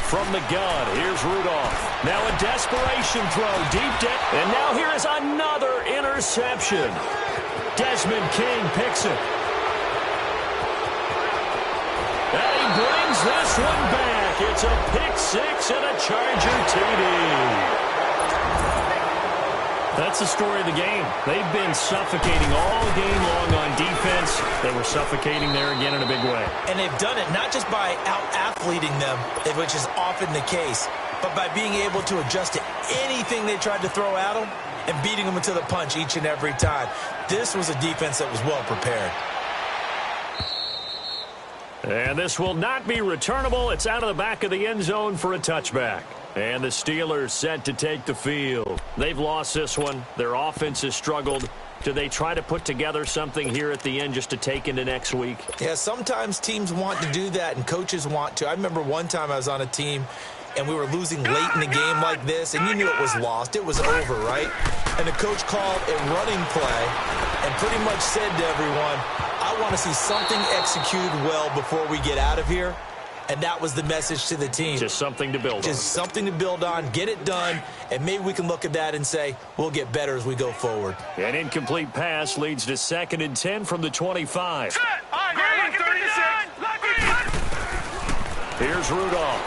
From the gun, here's Rudolph. Now a desperation throw, deep down. And now here is another interception. Desmond King picks it. And he brings this one back. It's a pick-6 and a Charger TD. That's the story of the game. They've been suffocating all game long on defense. They were suffocating there again in a big way. And they've done it not just by out-athleting them, which is often the case, but by being able to adjust to anything they tried to throw at them and beating them to the punch each and every time. This was a defense that was well prepared. And this will not be returnable. It's out of the back of the end zone for a touchback. And the Steelers set to take the field. They've lost this one. Their offense has struggled. Do they try to put together something here at the end just to take into next week? Yeah, sometimes teams want to do that and coaches want to. I remember one time I was on a team and we were losing late in the game like this, and you knew it was lost. It was over, right? And the coach called a running play and pretty much said to everyone, I want to see something executed well before we get out of here. And that was the message to the team. Just something to build on. Just something to build on, get it done, and maybe we can look at that and say, we'll get better as we go forward. An incomplete pass leads to 2nd and 10 from the 25. Set! Green, 36! Here's Rudolph.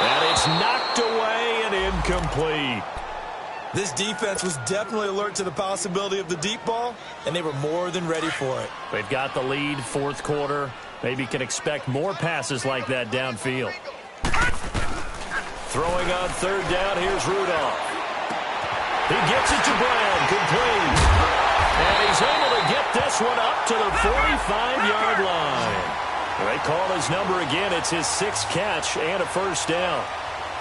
And it's knocked away and incomplete. This defense was definitely alert to the possibility of the deep ball, and they were more than ready for it. They've got the lead, 4th quarter. Maybe can expect more passes like that downfield. Throwing on 3rd down, here's Rudolph. He gets it to Brown, complete. And he's able this one up to the 45-yard line. They call his number again. It's his 6th catch and a first down.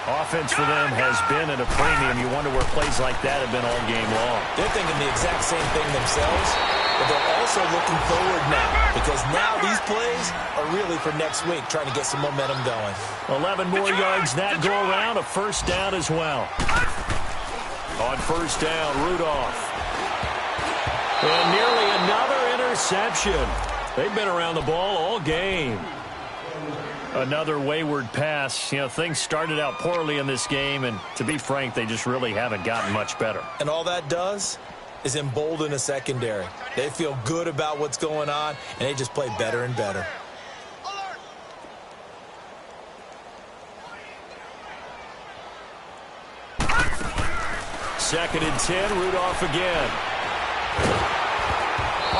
Offense for them has been at a premium. You wonder where plays like that have been all game long. They're thinking the exact same thing themselves, but they're also looking forward now because now these plays are really for next week, trying to get some momentum going. 11 more yards that go around, a first down as well. On first down, Rudolph. And nearly another interception. They've been around the ball all game. Another wayward pass. You know, things started out poorly in this game, and to be frank, they just really haven't gotten much better. And all that does is embolden a secondary. They feel good about what's going on, and they just play better and better. Second and 10, Rudolph again.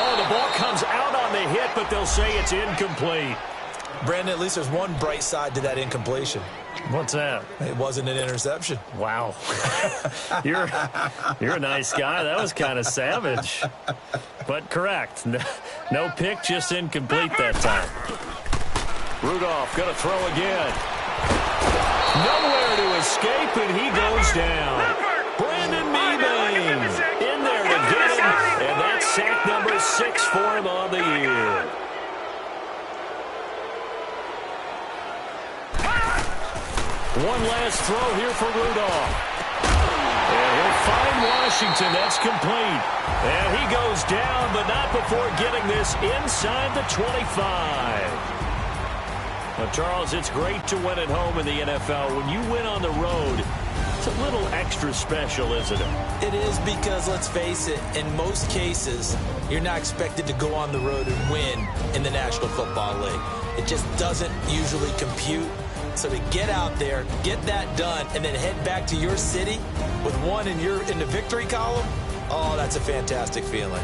Oh, the ball comes out on the hit, but they'll say it's incomplete. Brandon, at least there's one bright side to that incompletion. What's that? It wasn't an interception. Wow. You're a nice guy. That was kind of savage. But correct. No pick, just incomplete that time. Rudolph going to throw again. Nowhere to escape, and he goes down. Brandon Meebane in there to get him, and that's sack number 6 for him on the year. One last throw here for Rudolph. And he'll find Washington. That's complete. And he goes down, but not before getting this inside the 25. Well, Charles, it's great to win at home in the NFL. When you win on the road, it's a little extra special, isn't it? It is because, let's face it, in most cases, you're not expected to go on the road and win in the National Football League. It just doesn't usually compute. So to get out there, get that done, and then head back to your city with one in the victory column, oh, that's a fantastic feeling.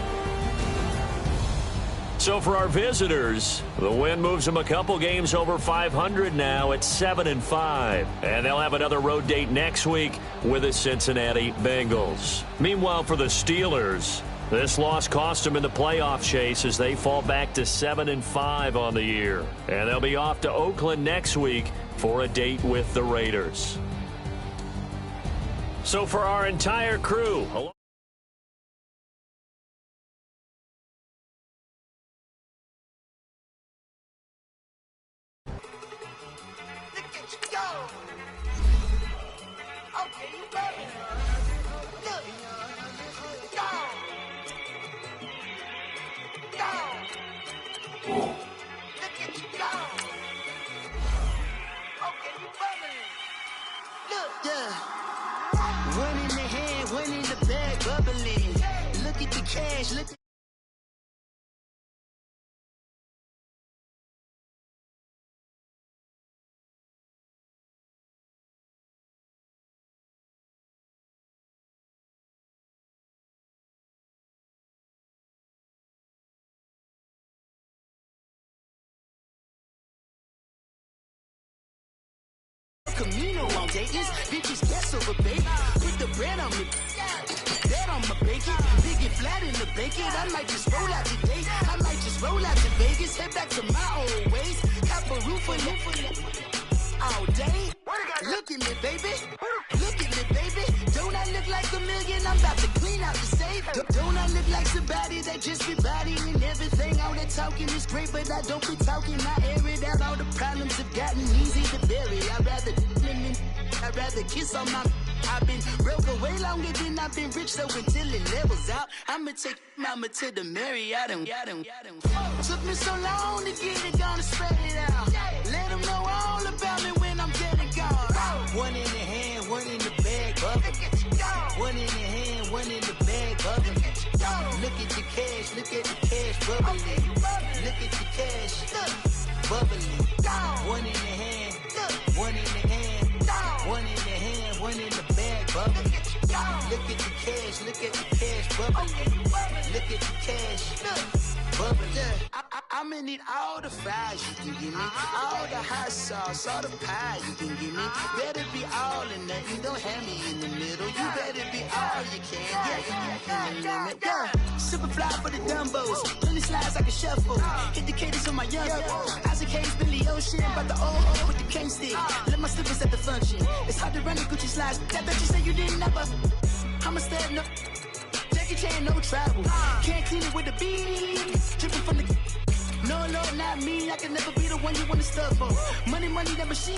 So for our visitors, the win moves them a couple games over 500 now at 7-5. And they'll have another road date next week with the Cincinnati Bengals. Meanwhile, for the Steelers, this loss cost them in the playoff chase as they fall back to 7-5 on the year. And they'll be off to Oakland next week for a date with the Raiders. So for our entire crew, One in the hand, one in the bag, bubbling. Look at the cash, look at Camino on Dayton's, bitches guess over bait. Put the bread on me, that on my bacon. Big it flat in the bacon. I might just roll out today. I might just roll out to Vegas. Head back to my old ways. Cop a roof all day. Look at me, baby. Look at me, baby. Don't I look like a million? I'm about to clean out the safe. Don't I look like somebody that just be bodying everything? All that talking is great, but I don't be talking. I air it out. All the problems have gotten easy to bury. I'd rather kiss on my. I've been broke for way longer than I've been rich, so until it levels out, I'ma take mama to the Marriott and took me so long to get it, gonna spread it out. Let them know all about me when I'm dead and gone. One in the hand, one in the bag, bubble. One in the hand, one in the bag, bubble. Look at the cash, look at the cash, bubbling. Look at the cash, bubbling. One in the hand, one in the hand, one in the hand, one in the bag, bubbling. Look at the cash, look at the cash, bubbling. Look at the cash, bubbling. I'ma need all the fries you can give me, all the hot sauce, all the pie you can give me. Better be all or nothing, don't have me in the middle. You better be all you can. Yeah. Super fly for the dumbos. Plenty slides like a shuffle. Hit the cadence on my young. Isaac Hayes, Billy Ocean, but the old with the cane stick. Let my slippers at the function. It's hard to run the Gucci slides. That bet you say you didn't never. I'm a stud, no. Jackie Chan, no travel. Can't clean it with the beat. Dripping from the. No, not me. I can never be the one you want to stuff for. Money, the machine.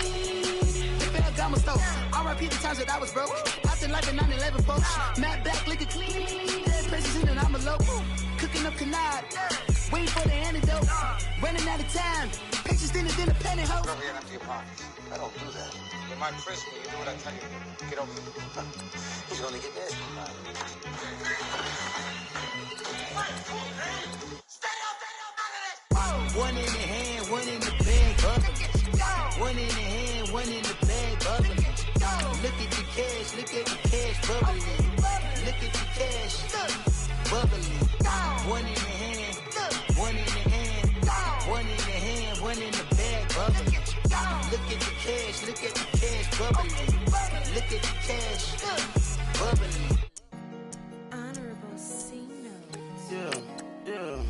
They fell down my stove. RIP the times that I was broke. After life in 9/11, folks. Matte black, liquor clean. Dead places in and I'm a local. Cooking up canard. Waiting for the antidote. Running out of time. Pictures thinner than a penny hoe. Over here and empty your pockets. I don't do that. You might frisk me. You do what I tell you. Get over here. You can only get this. One in the hand, one in the bag, bubbling. One in the hand, one in the bag, bubbling. Look at the cash, bubbling. Look at the cash, bubbling. One in the hand, one in the hand, one in the hand, one in the bag, bubbling. Look at the cash, bubbling. Look at the cash, bubbling. Honorable C notes. Yeah.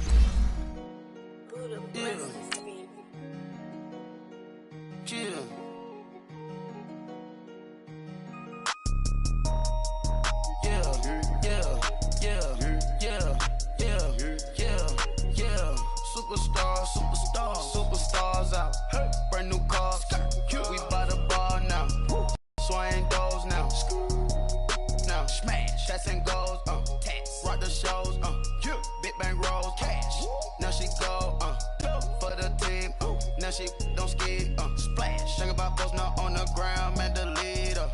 Superstars out. Brand new cars. We by the bar now. Swing doors now. Now smash. Shots and goals. Rock the shows. Big bang rolls. Cash. Now she go. For the team. Now she don't skid. Splash. Think about post now on the ground. Man, the leader.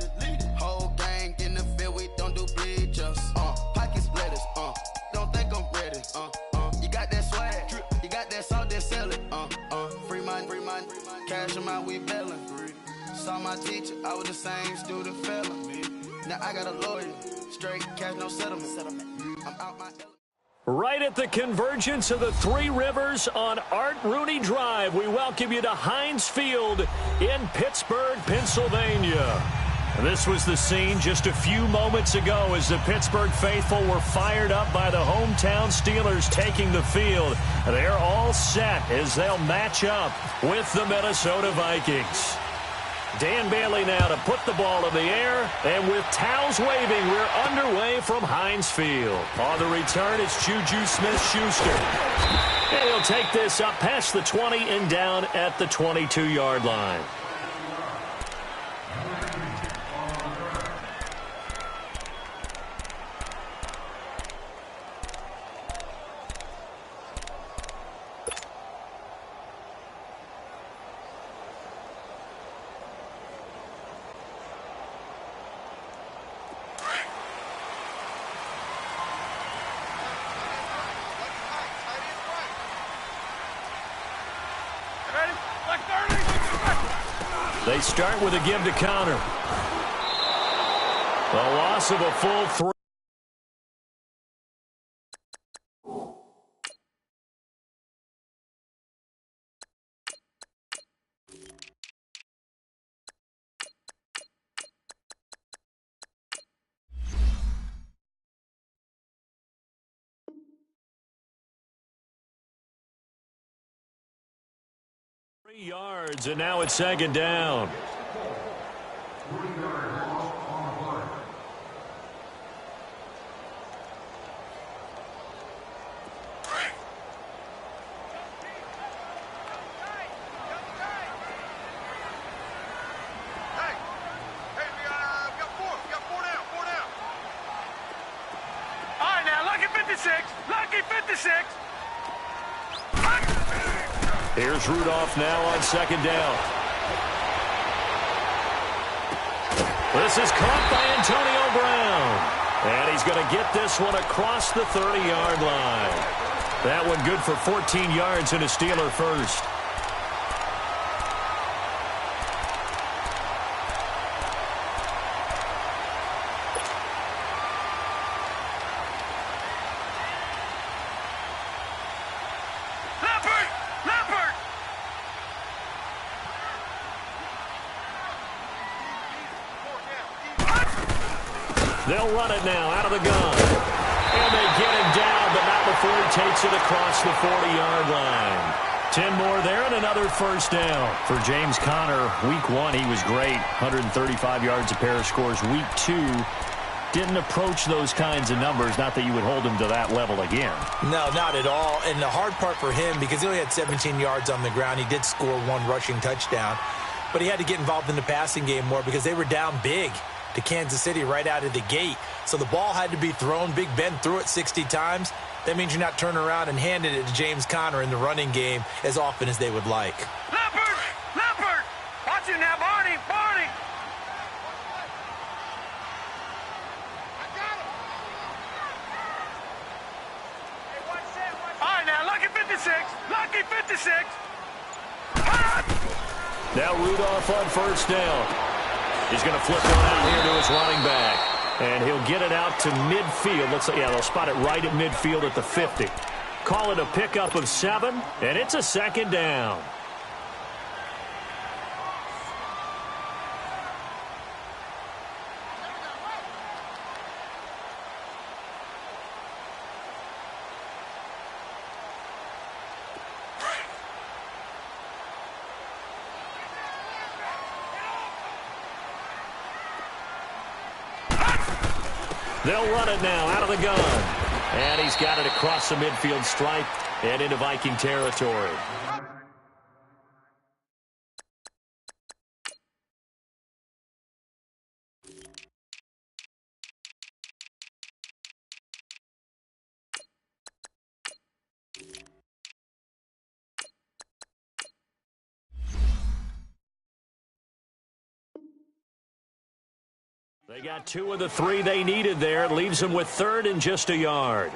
Whole gang in the field. We don't do bleachers. Pockets letters. Don't think I'm ready. You got that swag. You got that salt, then sell it. Free mind. Cash them out, we bailing. Saw my teacher, I was the same student fella. Now I got a lawyer. Straight cash, no settlement. I'm out my... Right at the convergence of the Three Rivers on Art Rooney Drive, we welcome you to Heinz Field in Pittsburgh, Pennsylvania. And this was the scene just a few moments ago as the Pittsburgh faithful were fired up by the hometown Steelers taking the field. They're all set as they'll match up with the Minnesota Vikings. Dan Bailey now to put the ball in the air, and with towels waving, we're underway from Heinz Field. On the return, it's Juju Smith-Schuster. And he'll take this up past the 20 and down at the 22-yard line. They start with a give to counter. A loss of a full 3. Yards, and now it's second down. Here's Rudolph now on second down. This is caught by Antonio Brown. And he's going to get this one across the 30-yard line. That one good for 14 yards and a Steeler first. They'll run it now out of the gun. And they get him down, but not before it across the 40-yard line. 10 more there and another first down. For James Conner, week 1, he was great. 135 yards, a pair of scores. Week 2, didn't approach those kinds of numbers. Not that you would hold him to that level again. No, not at all. And the hard part for him, because he only had 17 yards on the ground, he did score 1 rushing touchdown. But he had to get involved in the passing game more because they were down big to Kansas City right out of the gate. So the ball had to be thrown. Big Ben threw it 60 times. That means you're not turning around and handing it to James Conner in the running game as often as they would like. Leopard! Leopard! Watch it now, Barney! Barney! I got him! All right, now, lucky 56! Lucky 56! Now Rudolph on first down. He's going to flip one out here to his running back. And he'll get it out to midfield. Looks like, yeah, they'll spot it right at midfield at the 50. Call it a pickup of 7, and it's a second down. They'll run it now out of the gun. And he's got it across the midfield stripe and into Viking territory. They got 2 of the 3 they needed there. It leaves them with 3rd and just a yard.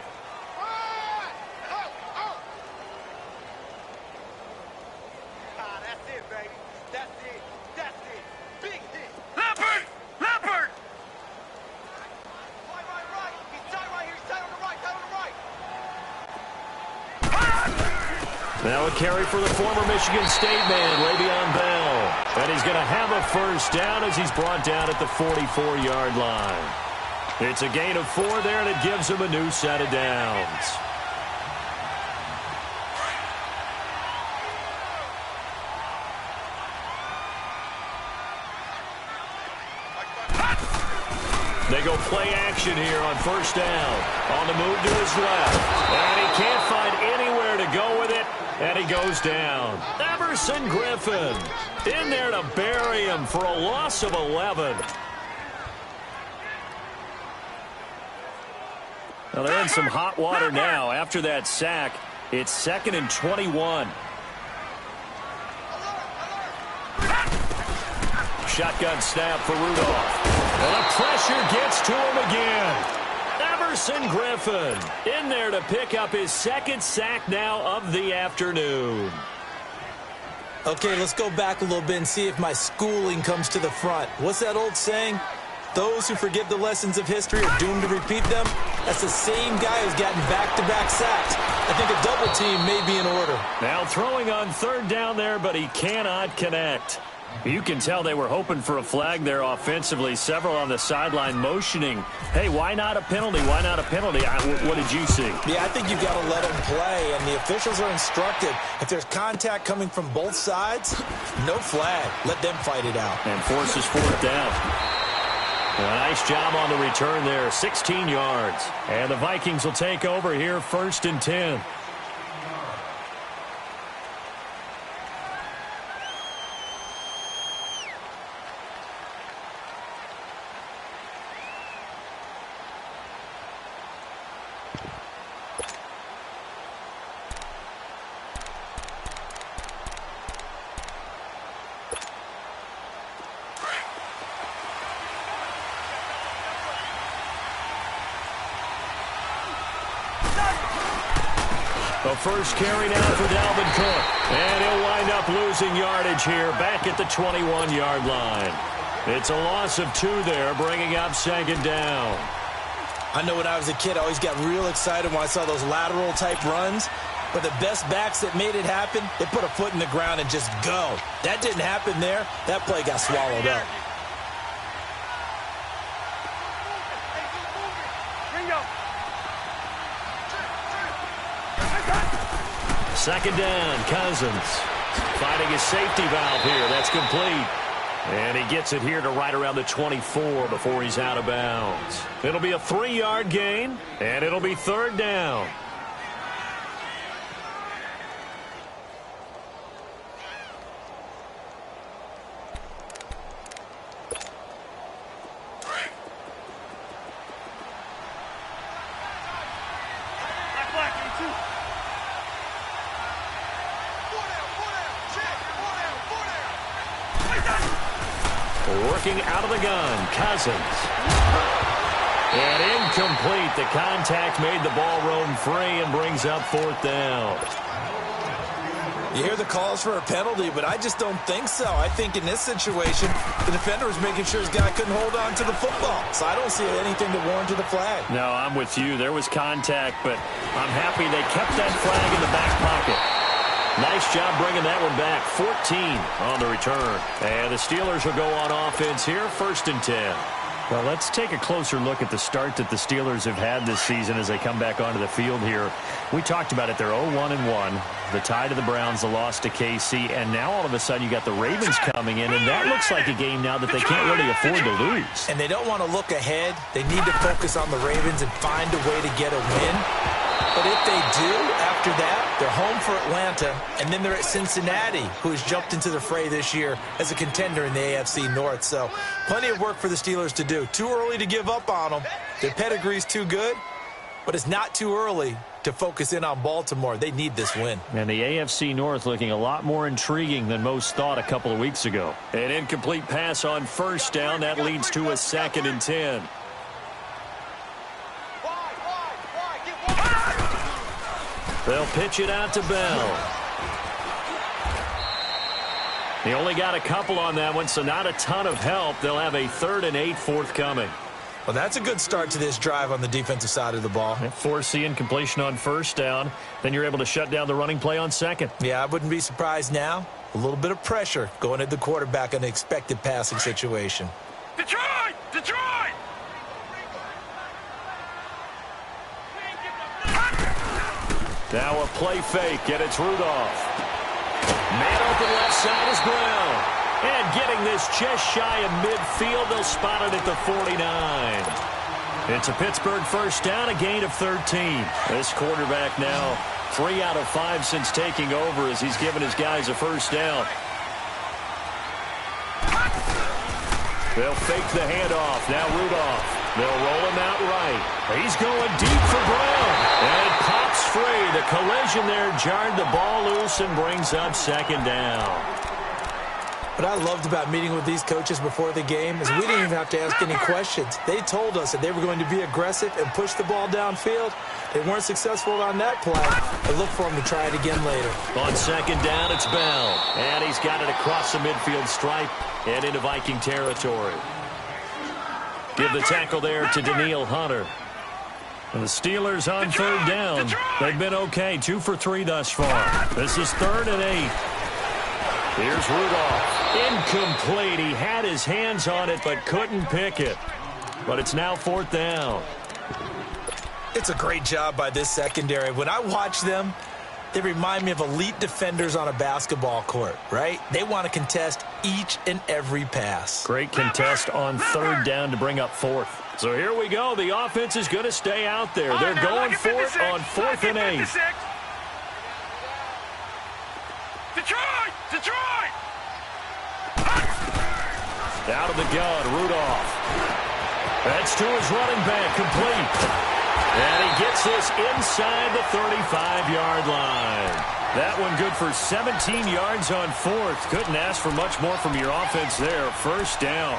That's it, baby. That's it. That's it. Big hit. Leopard! Leopard! Right. He's tight right here. He's tight on the right. Tight on the right. Now a carry for the former Michigan State man, Le'Veon Bell. And he's going to have a first down as he's brought down at the 44-yard line. It's a gain of 4 there, and it gives him a new set of downs. They go play action here on first down. On the move to his left. And he can't find anywhere to go with it. And he goes down. Everson Griffin in there to bury him for a loss of 11. Well, they're in some hot water now. After that sack, it's 2nd and 21. Shotgun snap for Rudolph. And the pressure gets to him again. Everson Griffin in there to pick up his 2nd sack now of the afternoon. Okay, let's go back a little bit and see if my schooling comes to the front. What's that old saying? Those who forget the lessons of history are doomed to repeat them. That's the same guy who's gotten back-to-back sacks. I think a double team may be in order. Now throwing on 3rd down there, but he cannot connect. You can tell they were hoping for a flag there offensively. Several on the sideline motioning, hey, why not a penalty? Why not a penalty? What did you see? Yeah, I think you've got to let them play, and the officials are instructed. If there's contact coming from both sides, no flag. Let them fight it out. And forces 4th down. A nice job on the return there, 16 yards. And the Vikings will take over here, 1st and 10. The first carry now for Dalvin Cook. And he'll wind up losing yardage here back at the 21-yard line. It's a loss of 2 there, bringing up 2nd down. I know when I was a kid, I always got real excited when I saw those lateral-type runs. But the best backs that made it happen, they put a foot in the ground and just go. That didn't happen there. That play got swallowed up. Second down, Cousins. Finding his safety valve here. That's complete. And he gets it here to right around the 24 before he's out of bounds. It'll be a 3-yard gain, and it'll be third down. Working out of the gun, Cousins. And incomplete. The contact made the ball roam free and brings up fourth down. You hear the calls for a penalty, but I just don't think so. I think in this situation, the defender was making sure his guy couldn't hold on to the football. So I don't see anything to warrant the flag. No, I'm with you. There was contact, but I'm happy they kept that flag in the back pocket. Nice job bringing that one back. 14 on the return. And the Steelers will go on offense here, 1st and 10. Well, let's take a closer look at the start that the Steelers have had this season as they come back onto the field here. We talked about it. They're 0-1-1. The tie to the Browns, the loss to KC, and now all of a sudden you got the Ravens coming in, and that looks like a game now that they can't really afford to lose. And they don't want to look ahead. They need to focus on the Ravens and find a way to get a win. But if they do, after that, they're home for Atlanta, and then they're at Cincinnati, who has jumped into the fray this year as a contender in the AFC North. So plenty of work for the Steelers to do. Too early to give up on them. Their pedigree's too good, but it's not too early to focus in on Baltimore. They need this win. And the AFC North looking a lot more intriguing than most thought a couple of weeks ago. An incomplete pass on first down. That leads to a 2nd and 10. They'll pitch it out to Bell. He only got a couple on that one, so not a ton of help. They'll have a 3rd and 8 forthcoming. Well, that's a good start to this drive on the defensive side of the ball. Force the incompletion on first down. Then you're able to shut down the running play on second. Yeah, I wouldn't be surprised now. A little bit of pressure going at the quarterback in an expected passing situation. Detroit! Detroit! Now a play fake, and it's Rudolph. Man open left side is Brown. And getting this just shy of midfield, they'll spot it at the 49. It's a Pittsburgh first down, a gain of 13. This quarterback now 3 out of 5 since taking over as he's given his guys a first down. They'll fake the handoff. Now Rudolph. They'll roll him out right. He's going deep for Brown. And it pops free. The collision there jarred the ball loose and brings up 2nd down. What I loved about meeting with these coaches before the game is we didn't even have to ask any questions. They told us that they were going to be aggressive and push the ball downfield. They weren't successful on that play. I look for them to try it again later. On 2nd down, it's Bell. And he's got it across the midfield stripe and into Viking territory. Give the tackle there to Daniil Hunter. And the Steelers on 3rd down. They've been okay. 2 for 3 thus far. This is 3rd and 8. Here's Rudolph. Incomplete. He had his hands on it but couldn't pick it. But it's now 4th down. It's a great job by this secondary. When I watch them, they remind me of elite defenders on a basketball court, right? They want to contest each and every pass. Great contest on 3rd down to bring up 4th. So here we go. The offense is going to stay out there. They're going for it on 4th and 8. Detroit! Detroit! Out of the gun, Rudolph. That's to his running back, complete. And he gets this inside the 35-yard line. That one good for 17 yards on 4th. Couldn't ask for much more from your offense there. First down.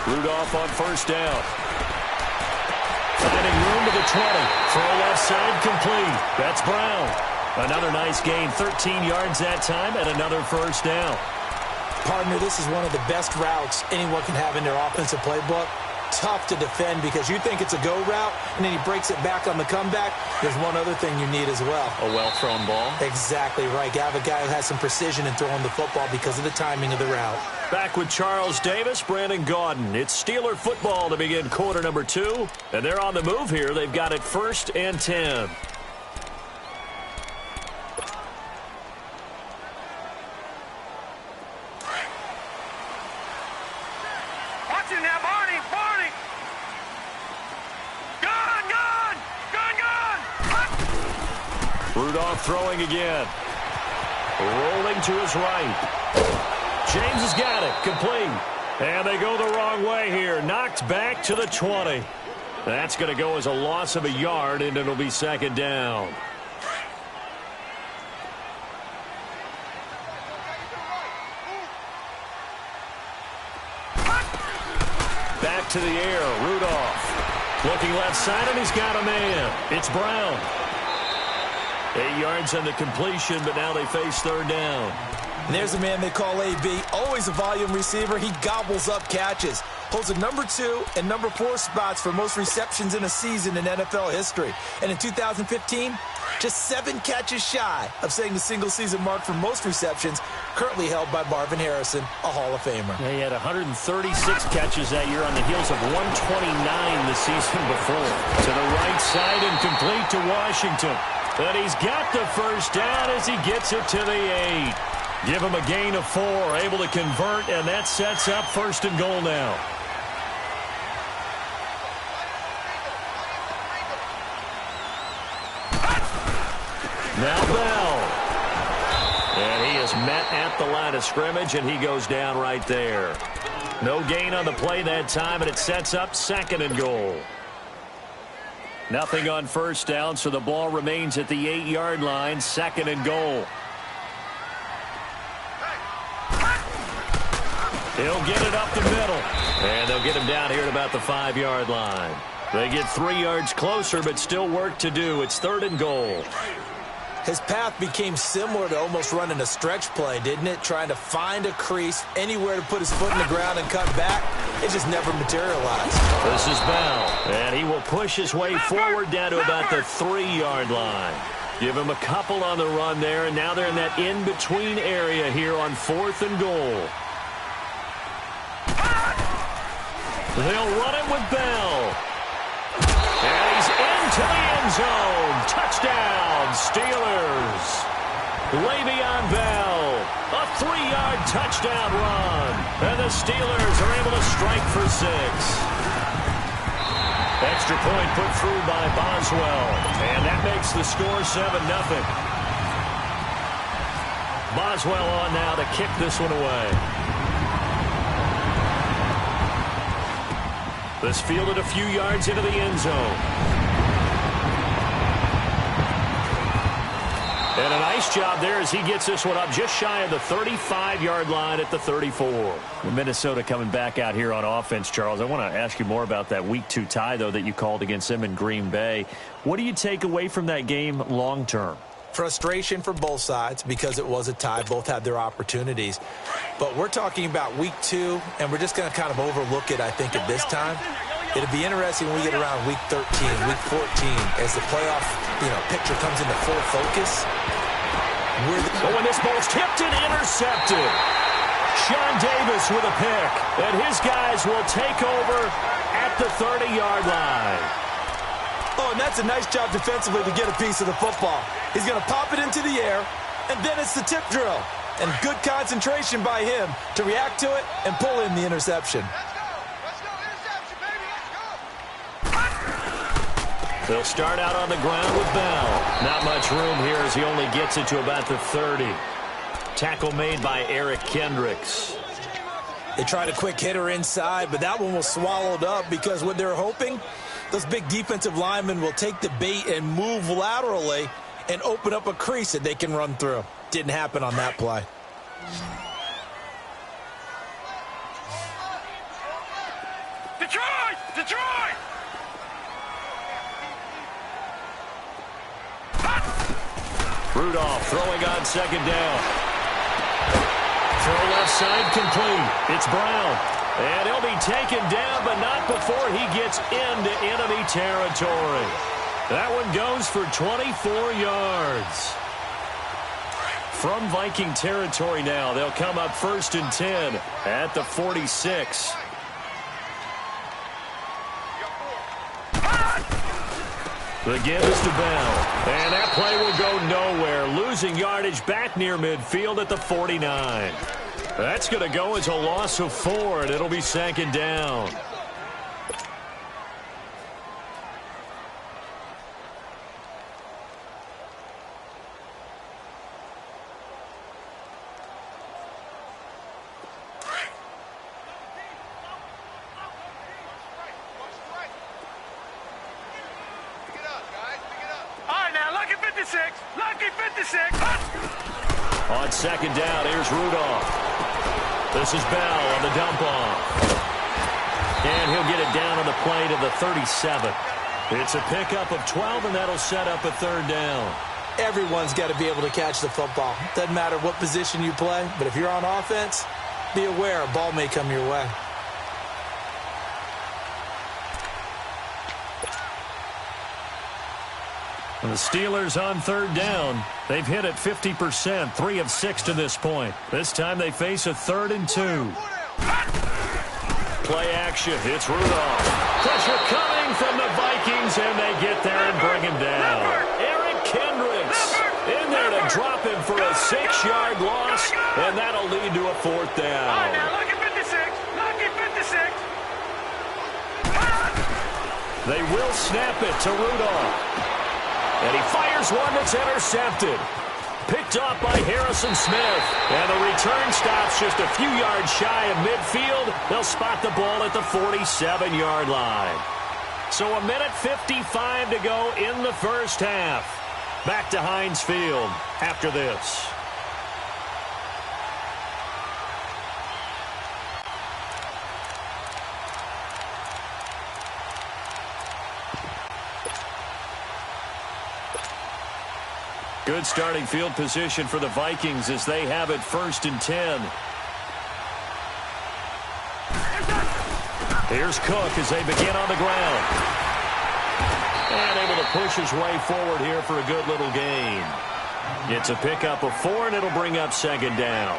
Rudolph on first down. Finding room to the 20. Throw left side complete. That's Brown. Another nice gain. 13 yards that time and another first down. Partner, this is one of the best routes anyone can have in their offensive playbook. tough to defend because you think it's a go route, and then he breaks it back on the comeback. There's one other thing you need as well. A well-thrown ball. Exactly right. You have a guy who has some precision in throwing the football because of the timing of the route. Back with Charles Davis, Brandon Gaudin. It's Steeler football to begin quarter number 2. And they're on the move here. They've got it 1st and 10. Watch it now, Barney! Barney! Gun! Gun! Gun! Gun! Rudolph throwing again. Rolling to his right. James has got it. Complete. And they go the wrong way here. Knocked back to the 20. That's going to go as a loss of a yard, and it'll be 2nd down. Back to the air. Rudolph. Looking left side, and he's got a man. It's Brown. 8 yards on the completion, but now they face 3rd down. And there's a man they call AB, always a volume receiver. He gobbles up catches. Holds the number 2 and number 4 spots for most receptions in a season in NFL history. And in 2015, just 7 catches shy of setting the single-season mark for most receptions, currently held by Marvin Harrison, a Hall of Famer. He had 136 catches that year on the heels of 129 the season before. To the right side and complete to Washington. But he's got the 1st down as he gets it to the 8. Give him a gain of 4, able to convert, and that sets up 1st and goal now. Now Bell. And he is met at the line of scrimmage, and he goes down right there. No gain on the play that time, and it sets up 2nd and goal. Nothing on 1st down, so the ball remains at the 8-yard line, 2nd and goal. He'll get it up the middle. And they'll get him down here at about the 5-yard line. They get 3 yards closer, but still work to do. It's 3rd and goal. His path became similar to almost running a stretch play, didn't it? Trying to find a crease, anywhere to put his foot in the ground and cut back. It just never materialized. This is Bell. And he will push his way forward down to about the 3-yard line. Give him a couple on the run there, and now they're in that in-between area here on 4th and goal. They'll run it with Bell. And he's into the end zone. Touchdown, Steelers. Le'Veon Bell. A 3-yard touchdown run. And the Steelers are able to strike for 6. Extra point put through by Boswell. And that makes the score 7-0. Boswell on now to kick this one away. This fielded a few yards into the end zone. And a nice job there as he gets this one up just shy of the 35-yard line at the 34. Minnesota coming back out here on offense, Charles. I want to ask you more about that Week 2 tie, though, that you called against them in Green Bay. What do you take away from that game long-term? Frustration for both sides because it was a tie. Both had their opportunities. But we're talking about Week 2, and we're just going to kind of overlook it, I think, at this time. It'll be interesting when we get around Week 13, Week 14, as the playoff picture comes into full focus. When this ball's tipped and intercepted. Sean Davis with a pick. And his guys will take over at the 30-yard line. Oh, and that's a nice job defensively to get a piece of the football. He's going to pop it into the air, and then it's the tip drill. And good concentration by him to react to it and pull in the interception. Let's go. Interception, baby. Let's go. They'll start out on the ground with Bell. Not much room here as he only gets it to about the 30. Tackle made by Eric Kendricks. They tried a quick hitter inside, but that one was swallowed up because what they're hoping, those big defensive linemen will take the bait and move laterally and open up a crease that they can run through. Didn't happen on that play. Detroit! Detroit! Rudolph throwing on 2nd down. Throw left side complete. It's Brown. And he'll be taken down, but not before he gets into enemy territory. That one goes for 24 yards. From Viking territory now, they'll come up 1st and 10 at the 46. The give is to Bell. And that play will go nowhere, losing yardage back near midfield at the 49. That's going to go as a loss of 4, and it'll be 2nd down. Lucky 56. On 2nd down, here's Rudolph. This is Bell on the dump off. And he'll get it down on the play to the 37. It's a pickup of 12, and that'll set up a 3rd down. Everyone's got to be able to catch the football. Doesn't matter what position you play, but if you're on offense, be aware a ball may come your way. The Steelers on 3rd down. They've hit it 50%, 3 of 6 to this point. This time they face a 3rd and 2. Play action. It's Rudolph. Pressure coming from the Vikings, and they get there and bring him down. Eric Kendricks in there to drop him for a 6-yard loss, and that'll lead to a 4th down. All right, now, lucky 56. Lucky 56. They will snap it to Rudolph. And he fires one that's intercepted. Picked off by Harrison Smith. And the return stops just a few yards shy of midfield. They'll spot the ball at the 47-yard line. So 1:55 to go in the first half. Back to Heinz Field after this. Good starting field position for the Vikings as they have it 1st and 10. Here's Cook as they begin on the ground. And able to push his way forward here for a good little gain. It's a pickup of 4, and it'll bring up 2nd down.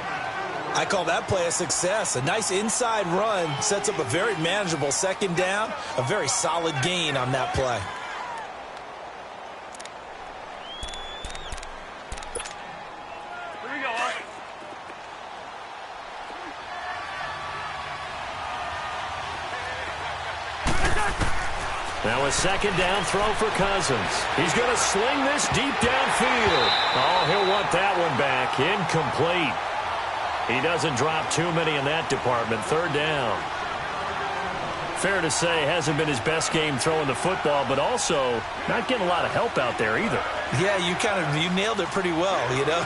I call that play a success. A nice inside run sets up a very manageable 2nd down. A very solid gain on that play. Now a 2nd down throw for Cousins. He's going to sling this deep downfield. Oh, he'll want that one back. Incomplete. He doesn't drop too many in that department. 3rd down. Fair to say, hasn't been his best game throwing the football, but also not getting a lot of help out there either. Yeah, you nailed it pretty well, you know.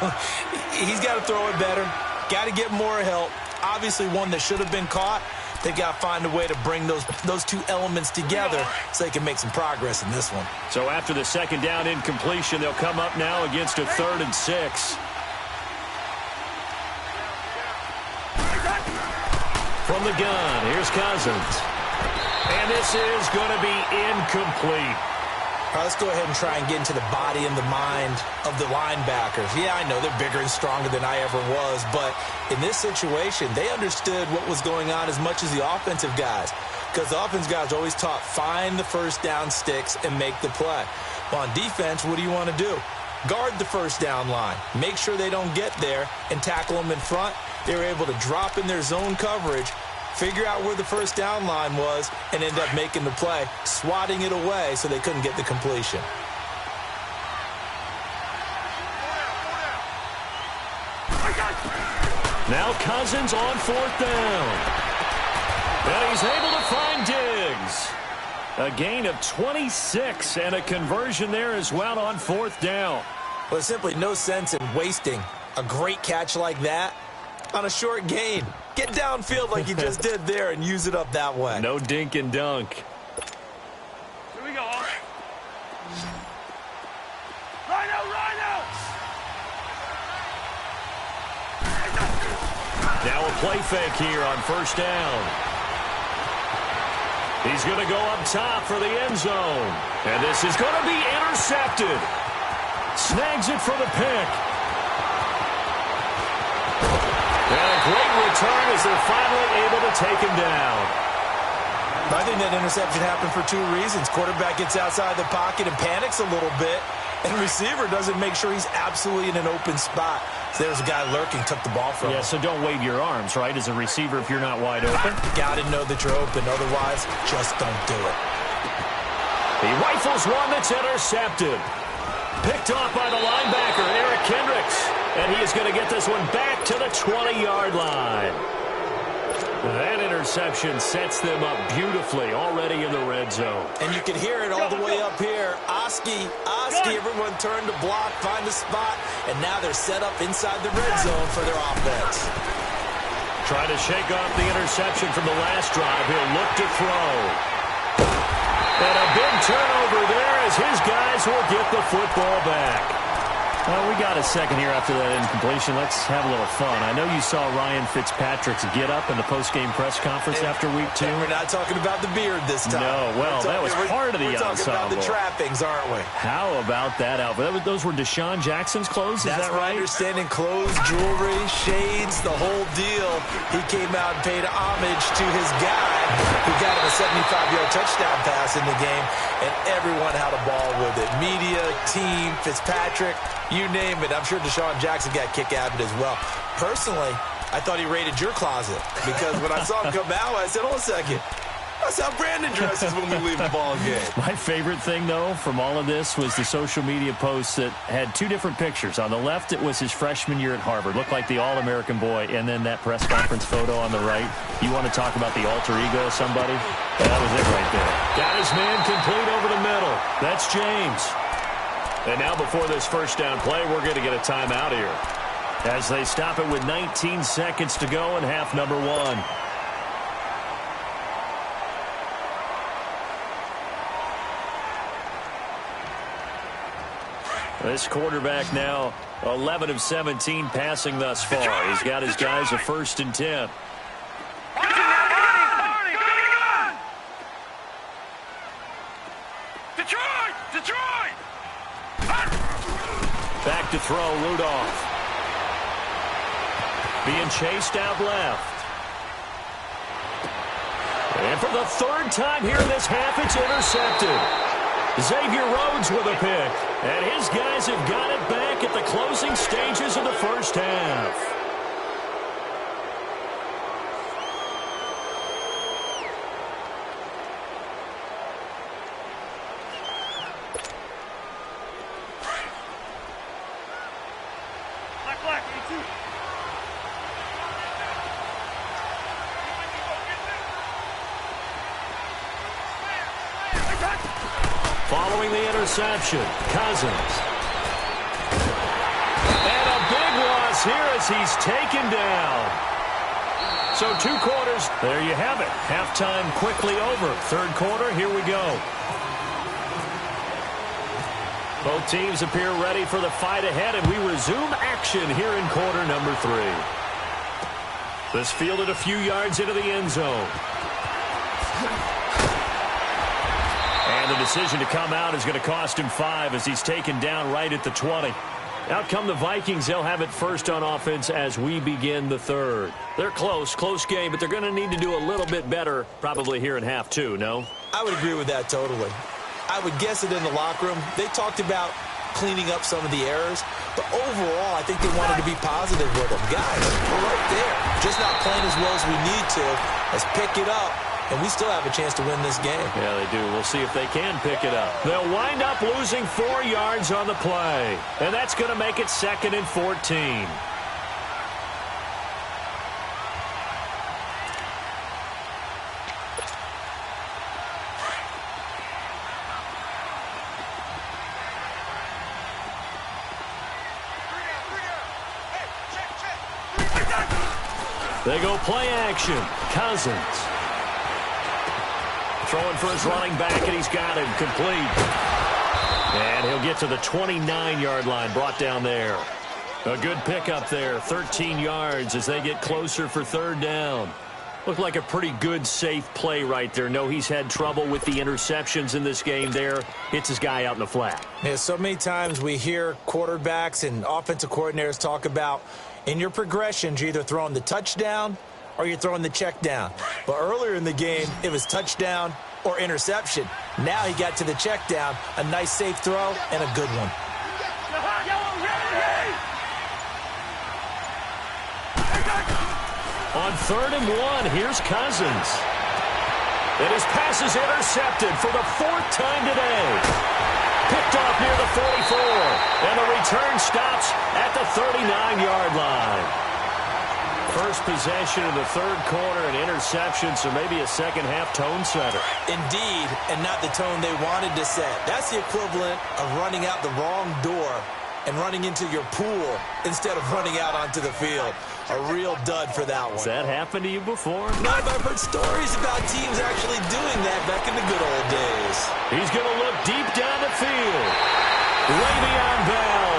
He's got to throw it better. Got to get more help. Obviously one that should have been caught. They got to find a way to bring those two elements together so they can make some progress in this one. So after the 2nd down incompletion, they'll come up now against a 3rd and 6. From the gun, here's Cousins. And this is going to be incomplete. All right, let's go ahead and try and get into the body and the mind of the linebackers. Yeah, I know they're bigger and stronger than I ever was, but in this situation, they understood what was going on as much as the offensive guys, because the offensive guys always taught find the 1st down sticks and make the play. Well, on defense, what do you want to do? Guard the 1st down line. Make sure they don't get there and tackle them in front. They were able to drop in their zone coverage, figure out where the 1st down line was, and end up making the play, swatting it away so they couldn't get the completion. Now Cousins on 4th down. And he's able to find Diggs. A gain of 26 and a conversion there as well on 4th down. Well, there's simply no sense in wasting a great catch like that on a short gain. Get downfield like you just did there and use it up that way. No dink and dunk. Here we go. Rhino! Now a play fake here on 1st down. He's going to go up top for the end zone. And this is going to be intercepted. Snags it for the pick. And a great return as they're finally able to take him down. I think that interception happened for two reasons. Quarterback gets outside the pocket and panics a little bit, and receiver doesn't make sure he's absolutely in an open spot. So there's a guy lurking, took the ball from him. Yeah, so don't wave your arms, right, as a receiver if you're not wide open. Got to know that you're open. Otherwise, just don't do it. He rifles one that's intercepted. Picked off by the linebacker, Eric Kendricks. And he is going to get this one back to the 20-yard line. That interception sets them up beautifully already in the red zone. And you can hear it all the way up here. Oski, everyone turned to block, find a spot, and now they're set up inside the red zone for their offense. Trying to shake off the interception from the last drive. He'll look to throw. And a big turnover there as his guys will get the football back. Well, we got a second here after that incompletion. Let's have a little fun. I know you saw Ryan Fitzpatrick's get up in the post-game press conference after week 2. We're not talking about the beard this time. No, well, that was part of the ensemble. We're talking about the trappings, aren't we? How about that outfit? Those were Deshaun Jackson's clothes, is that right? That's my understanding. Clothes, jewelry, shades, the whole deal. He came out and paid homage to his guy who got him a 75-yard touchdown pass in the game, and everyone had a ball with it. Media, team, Fitzpatrick, you name it. I'm sure Deshaun Jackson got a kick out of it as well. Personally, I thought he raided your closet because when I saw him come out, I said, hold a second. That's how Brandon dresses when we leave the ball game. My favorite thing, though, from all of this was the social media posts that had two different pictures. On the left, it was his freshman year at Harvard. Looked like the All-American boy. And then that press conference photo on the right. You want to talk about the alter ego of somebody? That was it right there. Got his man complete over the middle. That's James. And now before this first down play, we're going to get a timeout here as they stop it with 19 seconds to go in half number 1. This quarterback now 11 of 17 passing thus far. He's got his guys a 1st and 10. Detroit! Back to throw, Rudolph. Being chased out left. And for the 3rd time here in this half, it's intercepted. Xavier Rhodes with a pick. And his guys have got it back at the closing stages of the first half. Following the interception, Cousins. And a big loss here as he's taken down. So 2 quarters, there you have it. Halftime quickly over. 3rd quarter, here we go. Both teams appear ready for the fight ahead, and we resume action here in quarter number 3. This fielded a few yards into the end zone. And the decision to come out is going to cost him 5 as he's taken down right at the 20. Out come the Vikings. They'll have it first on offense as we begin the 3rd. They're close game, but they're going to need to do a little bit better probably here in half 2, no? I would agree with that totally. I would guess it in the locker room. They talked about cleaning up some of the errors, but overall, I think they wanted to be positive with them. Guys, we're right there. Just not playing as well as we need to. Let's pick it up. And we still have a chance to win this game. Yeah, they do. We'll see if they can pick it up. They'll wind up losing 4 yards on the play. And that's going to make it 2nd and 14. They go play action. Cousins. Throwing for his running back, and he's got him complete. And he'll get to the 29-yard line, brought down there. A good pickup there, 13 yards as they get closer for 3rd down. Looked like a pretty good, safe play right there. No, he's had trouble with the interceptions in this game there. Hits his guy out in the flat. Yeah, so many times we hear quarterbacks and offensive coordinators talk about in your progressions, you're either throwing the touchdown or you're throwing the check down. But earlier in the game, it was touchdown or interception. Now he got to the check down, a nice safe throw, and a good one. On 3rd and 1, here's Cousins. And his pass is intercepted for the 4th time today. Picked off near the 44. And the return stops at the 39-yard line. First possession of the 3rd quarter, an interception, so maybe a second-half tone setter. Indeed, and not the tone they wanted to set. That's the equivalent of running out the wrong door and running into your pool instead of running out onto the field. A real dud for that one. Has that happened to you before? No, but I've heard stories about teams actually doing that back in the good old days. He's going to look deep down the field. Le'Veon Bell,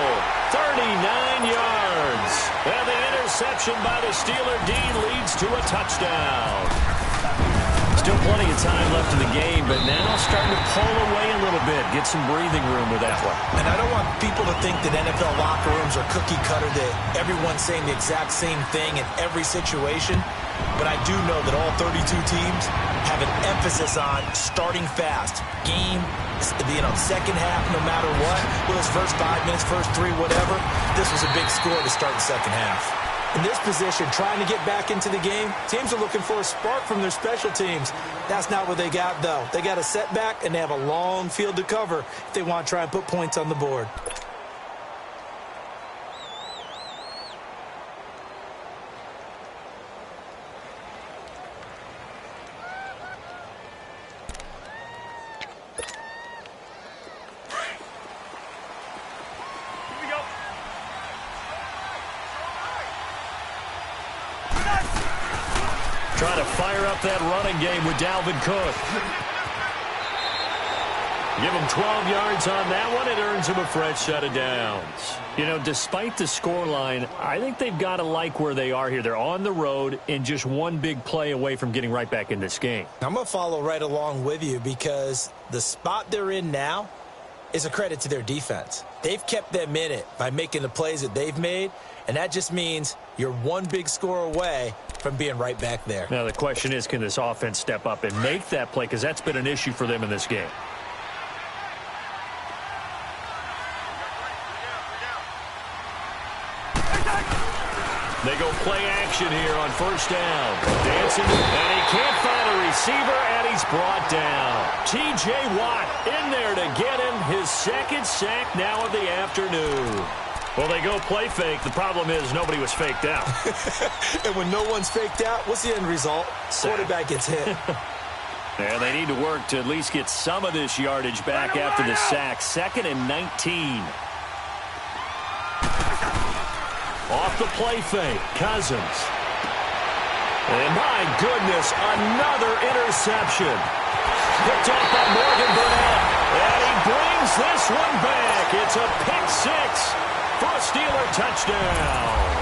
39 yards. And the interception by the Steeler D leads to a touchdown. Still plenty of time left in the game, but now starting to pull away a little bit. Get some breathing room with that one. And I don't want people to think that NFL locker rooms are cookie cutter, that everyone's saying the exact same thing in every situation. But I do know that all 32 teams have an emphasis on starting fast. Game, second half, no matter what. Whether it's first 5 minutes, first 3, whatever. This was a big score to start the second half. In this position, trying to get back into the game, teams are looking for a spark from their special teams. That's not what they got, though. They got a setback, and they have a long field to cover if they want to try and put points on the board. Trying to fire up that running game with Dalvin Cook. Give him 12 yards on that one. It earns him a fresh set of downs. You know, despite the scoreline, I think they've got to like where they are here. They're on the road and just one big play away from getting right back in this game. I'm going to follow right along with you because the spot they're in now is a credit to their defense. They've kept them in it by making the plays that they've made, and that just means you're one big score away from being right back there. Now, the question is, can this offense step up and make that play? Because that's been an issue for them in this game. They go play action here on first down. Dancing, and he can't find a receiver, and he's brought down. T.J. Watt in there to get him his 2nd sack now of the afternoon. Well, they go play fake. The problem is nobody was faked out. And when no one's faked out, what's the end result? Quarterback gets hit. And they need to work to at least get some of this yardage back after the sack. 2nd and 19. Off the play fake, Cousins. And my goodness, another interception. Picked off by Morgan Burnett. And he brings this one back. It's a pick 6 for a Steeler touchdown.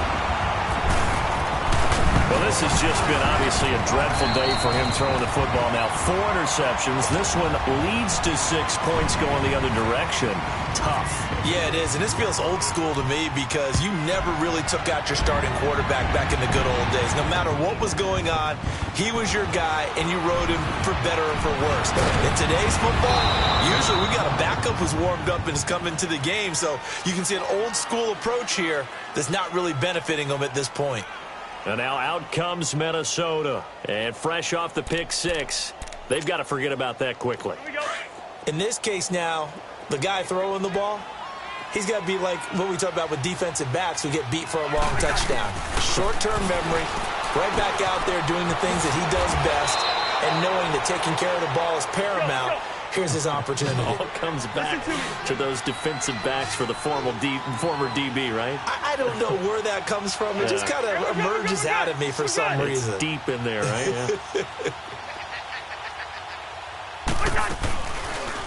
Well, this has just been obviously a dreadful day for him throwing the football. Now 4 interceptions. This one leads to 6 points going the other direction. Tough. Yeah, it is. And this feels old school to me because you never really took out your starting quarterback back in the good old days. No matter what was going on, he was your guy, and you rode him for better or for worse. In today's football, usually we got a backup who's warmed up and is coming to the game. So you can see an old school approach here that's not really benefiting them at this point. And now out comes Minnesota. And fresh off the pick 6, they've got to forget about that quickly. In this case now, the guy throwing the ball, he's got to be like what we talk about with defensive backs who get beat for a long touchdown. Short-term memory, right back out there doing the things that he does best, and knowing that taking care of the ball is paramount. Here's his opportunity. All comes back to those defensive backs for the former DB, right? I don't know where that comes from. It just kind of emerges out of me for some reason. It's deep in there, right? Yeah.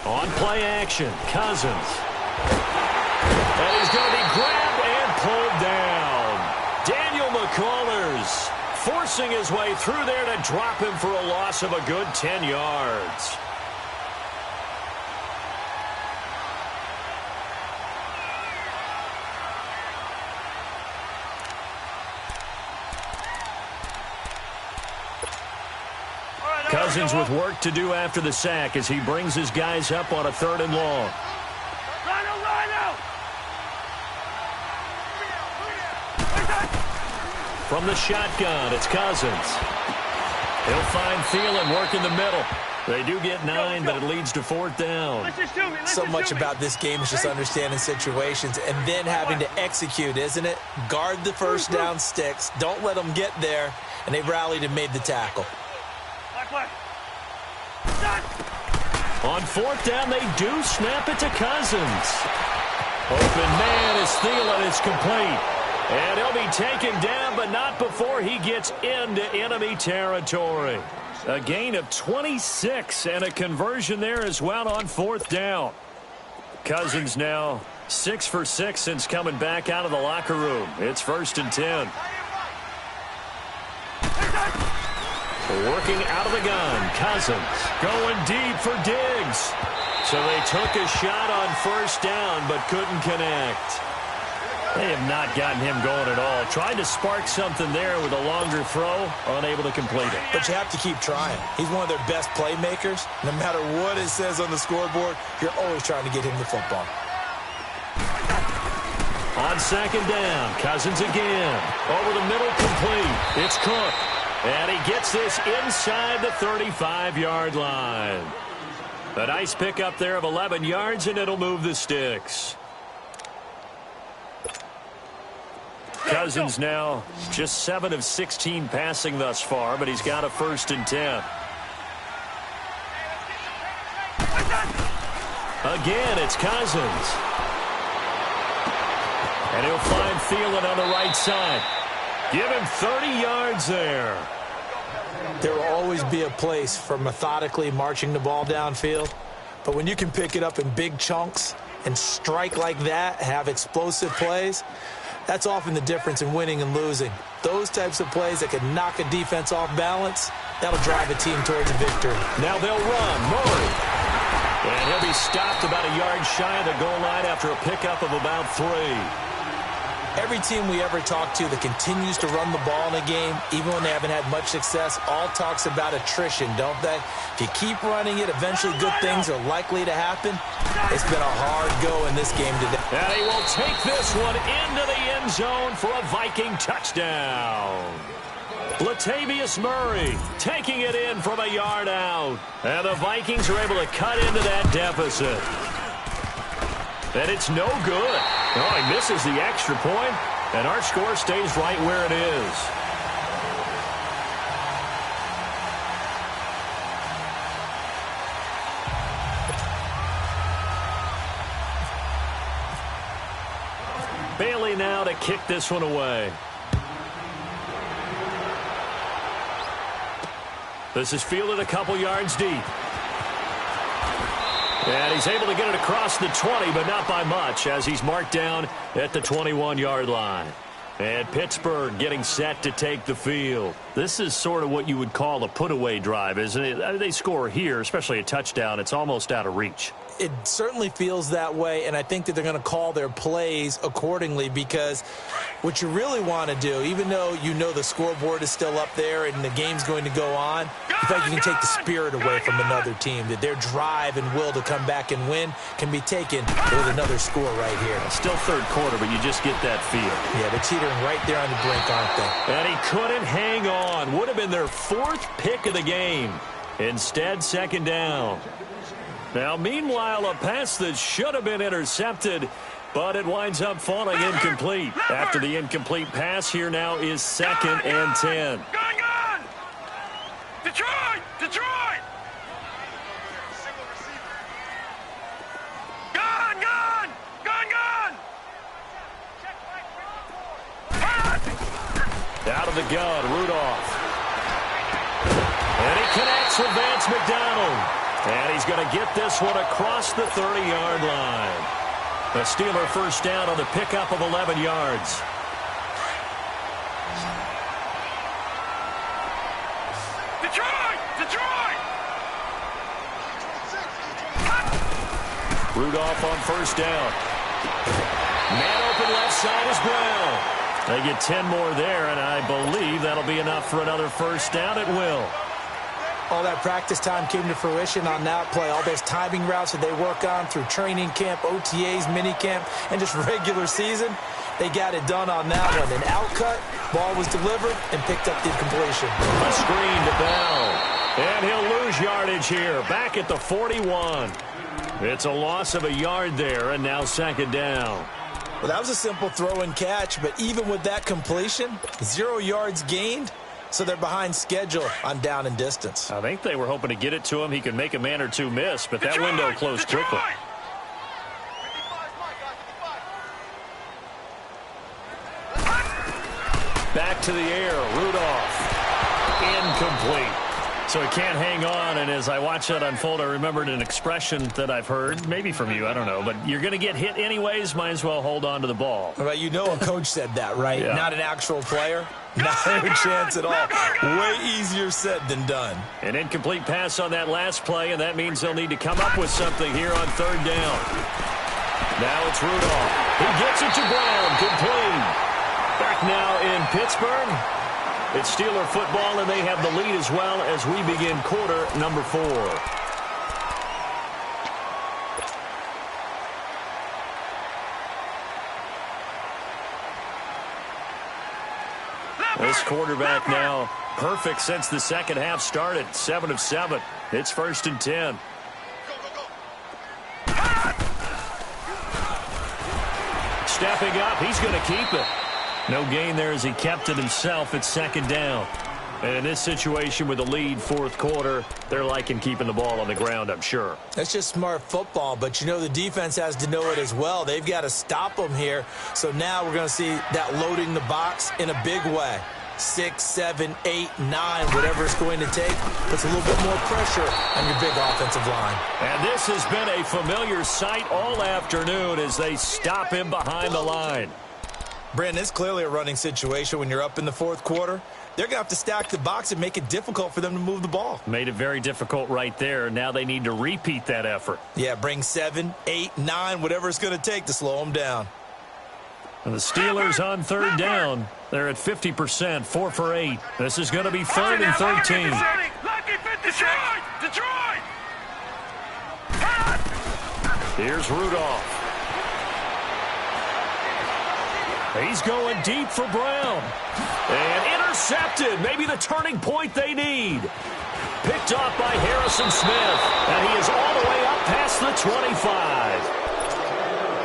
On play action, Cousins. And he's going to be grabbed and pulled down. Daniel McCullers forcing his way through there to drop him for a loss of a good 10 yards. Cousins with work to do after the sack as he brings his guys up on a 3rd and long. From the shotgun, it's Cousins. He'll find Thielen work in the middle. They do get 9, but it leads to 4th down. So much about this game is just understanding situations and then having to execute, isn't it? Guard the first down sticks. Don't let them get there. And they rallied and made the tackle. On 4th down, they do snap it to Cousins. Open man is Thielen. It's complete. And he'll be taken down, but not before he gets into enemy territory. A gain of 26 and a conversion there as well on 4th down. Cousins now 6 for 6 since coming back out of the locker room. It's 1st and 10. Working out of the gun, Cousins going deep for Diggs. So they took a shot on 1st down, but couldn't connect. They have not gotten him going at all. Tried to spark something there with a longer throw, unable to complete it. But you have to keep trying. He's one of their best playmakers. No matter what it says on the scoreboard, you're always trying to get him the football. On 2nd down, Cousins again. Over the middle, complete. It's Cook. And he gets this inside the 35-yard line. A nice pickup there of 11 yards, and it'll move the sticks. Cousins now just 7 of 16 passing thus far, but he's got a 1st and 10. Again, it's Cousins. And he'll find Thielen on the right side. Give him 30 yards there. There will always be a place for methodically marching the ball downfield. But when you can pick it up in big chunks and strike like that, have explosive plays, that's often the difference in winning and losing. Those types of plays that can knock a defense off balance, that'll drive a team towards a victory. Now they'll run. Murray. And he'll be stopped about a yard shy of the goal line after a pickup of about 3. Every team we ever talk to that continues to run the ball in a game, even when they haven't had much success, all talks about attrition, don't they? If you keep running it, eventually good things are likely to happen. It's been a hard go in this game today. And he will take this one into the end zone for a Viking touchdown. Latavius Murray taking it in from a yard out. And the Vikings are able to cut into that deficit. And it's no good. Oh, he misses the extra point, and our score stays right where it is. Bailey now to kick this one away. This is fielded a couple yards deep. And he's able to get it across the 20, but not by much, as he's marked down at the 21-yard line. And Pittsburgh getting set to take the field. This is sort of what you would call a put-away drive, isn't it? They score here, especially a touchdown. It's almost out of reach. It certainly feels that way, and I think that they're going to call their plays accordingly, because what you really want to do, even though you know the scoreboard is still up there and the game's going to go on, in fact, you can take the spirit away from another team, that their drive and will to come back and win can be taken with another score right here. Still 3rd quarter, but you just get that feel. Yeah, they're teetering right there on the brink, aren't they? And he couldn't hang on. Would have been their 4th pick of the game. Instead, 2nd down. Now, meanwhile, a pass that should have been intercepted, but it winds up falling incomplete. After the incomplete pass, here now is 2nd and 10. Gun! Detroit! Detroit! Gun! Out of the gun, Rudolph. And he connects with Vance McDonald. And he's going to get this one across the 30-yard line. A Steeler 1st down on the pickup of 11 yards. Rudolph on first down. Man open left side is Brown. They get 10 more there, and I believe that'll be enough for another first down. It will. All that practice time came to fruition on that play. All those timing routes that they work on through training camp, OTAs, minicamp, and just regular season, they got it done on that one. An outcut, ball was delivered, and picked up the completion. A screen to Bell. And he'll lose yardage here, back at the 41. It's a loss of a yard there, and now second down. Well, that was a simple throw and catch, but even with that completion, 0 yards gained, so they're behind schedule on down and distance. I think they were hoping to get it to him. He could make a man or two miss, but that window closed quickly. Back to the air, Rudolph. Incomplete. So he can't hang on, and as I watch that unfold, I remembered an expression that I've heard, maybe from you, I don't know, but you're going to get hit anyways, might as well hold on to the ball. Well, you know a coach said that, right? Yeah. Not an actual player. Not a chance at all. Way easier said than done. An incomplete pass on that last play, and that means they'll need to come up with something here on third down. Now it's Rudolph. He gets it to Brown, complete. Back now in Pittsburgh. It's Steeler football, and they have the lead as well as we begin quarter number 4. This quarterback now perfect since the second half started. 7 of 7. It's 1st and 10. Stepping up, he's going to keep it. No gain there as he kept it himself. It's second down. And in this situation with the lead, fourth quarter, they're liking keeping the ball on the ground, I'm sure. That's just smart football, but you know the defense has to know it as well. They've got to stop them here. So now we're going to see that loading the box in a big way. 6, 7, 8, 9, whatever it's going to take, puts a little bit more pressure on your big offensive line. And this has been a familiar sight all afternoon as they stop him behind the line. Brandon, it's clearly a running situation when you're up in the fourth quarter. They're going to have to stack the box and make it difficult for them to move the ball. Made it very difficult right there. Now they need to repeat that effort. Yeah, bring 7, 8, 9, whatever it's going to take to slow them down. And the Steelers on third down. They're at 50%, 4 for 8. This is going to be 3rd and 13. Lucky 56! Detroit! Here's Rudolph. He's going deep for Brown. And intercepted. Maybe the turning point they need. Picked off by Harrison Smith. And he is all the way up past the 25.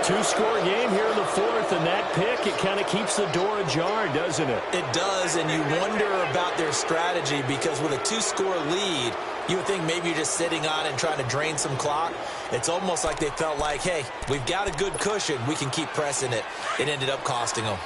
2-score game here in the fourth, and that pick, it kind of keeps the door ajar, doesn't it? It does, and you wonder about their strategy because with a 2-score lead, you would think maybe you're just sitting on it and trying to drain some clock. It's almost like they felt like, hey, we've got a good cushion. We can keep pressing it. It ended up costing them.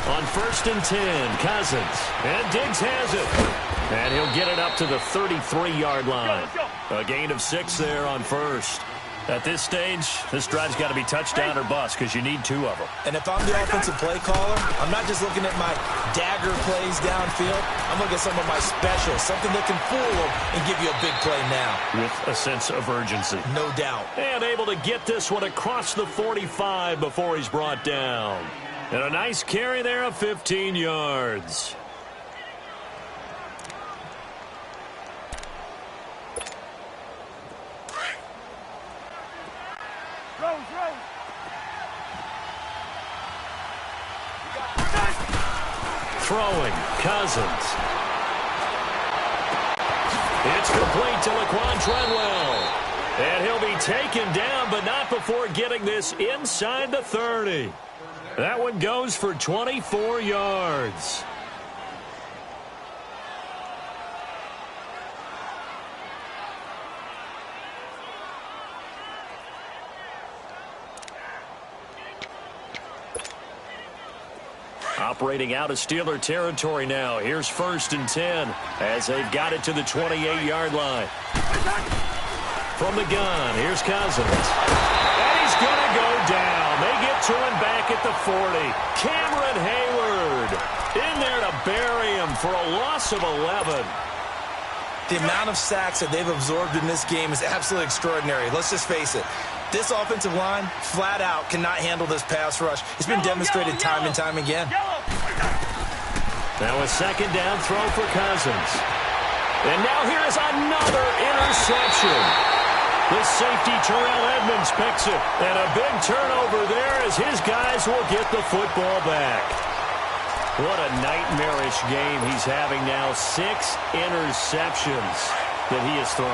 On 1st and 10, Cousins. And Diggs has it. And he'll get it up to the 33-yard line. A gain of 6 there on first. At this stage, this drive's got to be touchdown or bust because you need 2 of them. And if I'm the offensive play caller, I'm not just looking at my dagger plays downfield. I'm looking at some of my specials, something that can fool them and give you a big play now. With a sense of urgency. No doubt. And able to get this one across the 45 before he's brought down. And a nice carry there of 15 yards. Throwing, Cousins. It's complete to Laquan Treadwell. And he'll be taken down, but not before getting this inside the 30. That one goes for 24 yards. Operating out of Steeler territory now. Here's 1st and 10 as they've got it to the 28-yard line. From the gun, here's Cousins. And he's going to go the 40. Cameron Hayward in there to bury him for a loss of 11. The amount of sacks that they've absorbed in this game is absolutely extraordinary. Let's just face it. This offensive line, flat out, cannot handle this pass rush. It's been demonstrated time and time again. Now a second down throw for Cousins. And now here is another interception. The safety, Terrell Edmonds, picks it. And a big turnover there as his guys will get the football back. What a nightmarish game he's having now. 6 interceptions that he has thrown.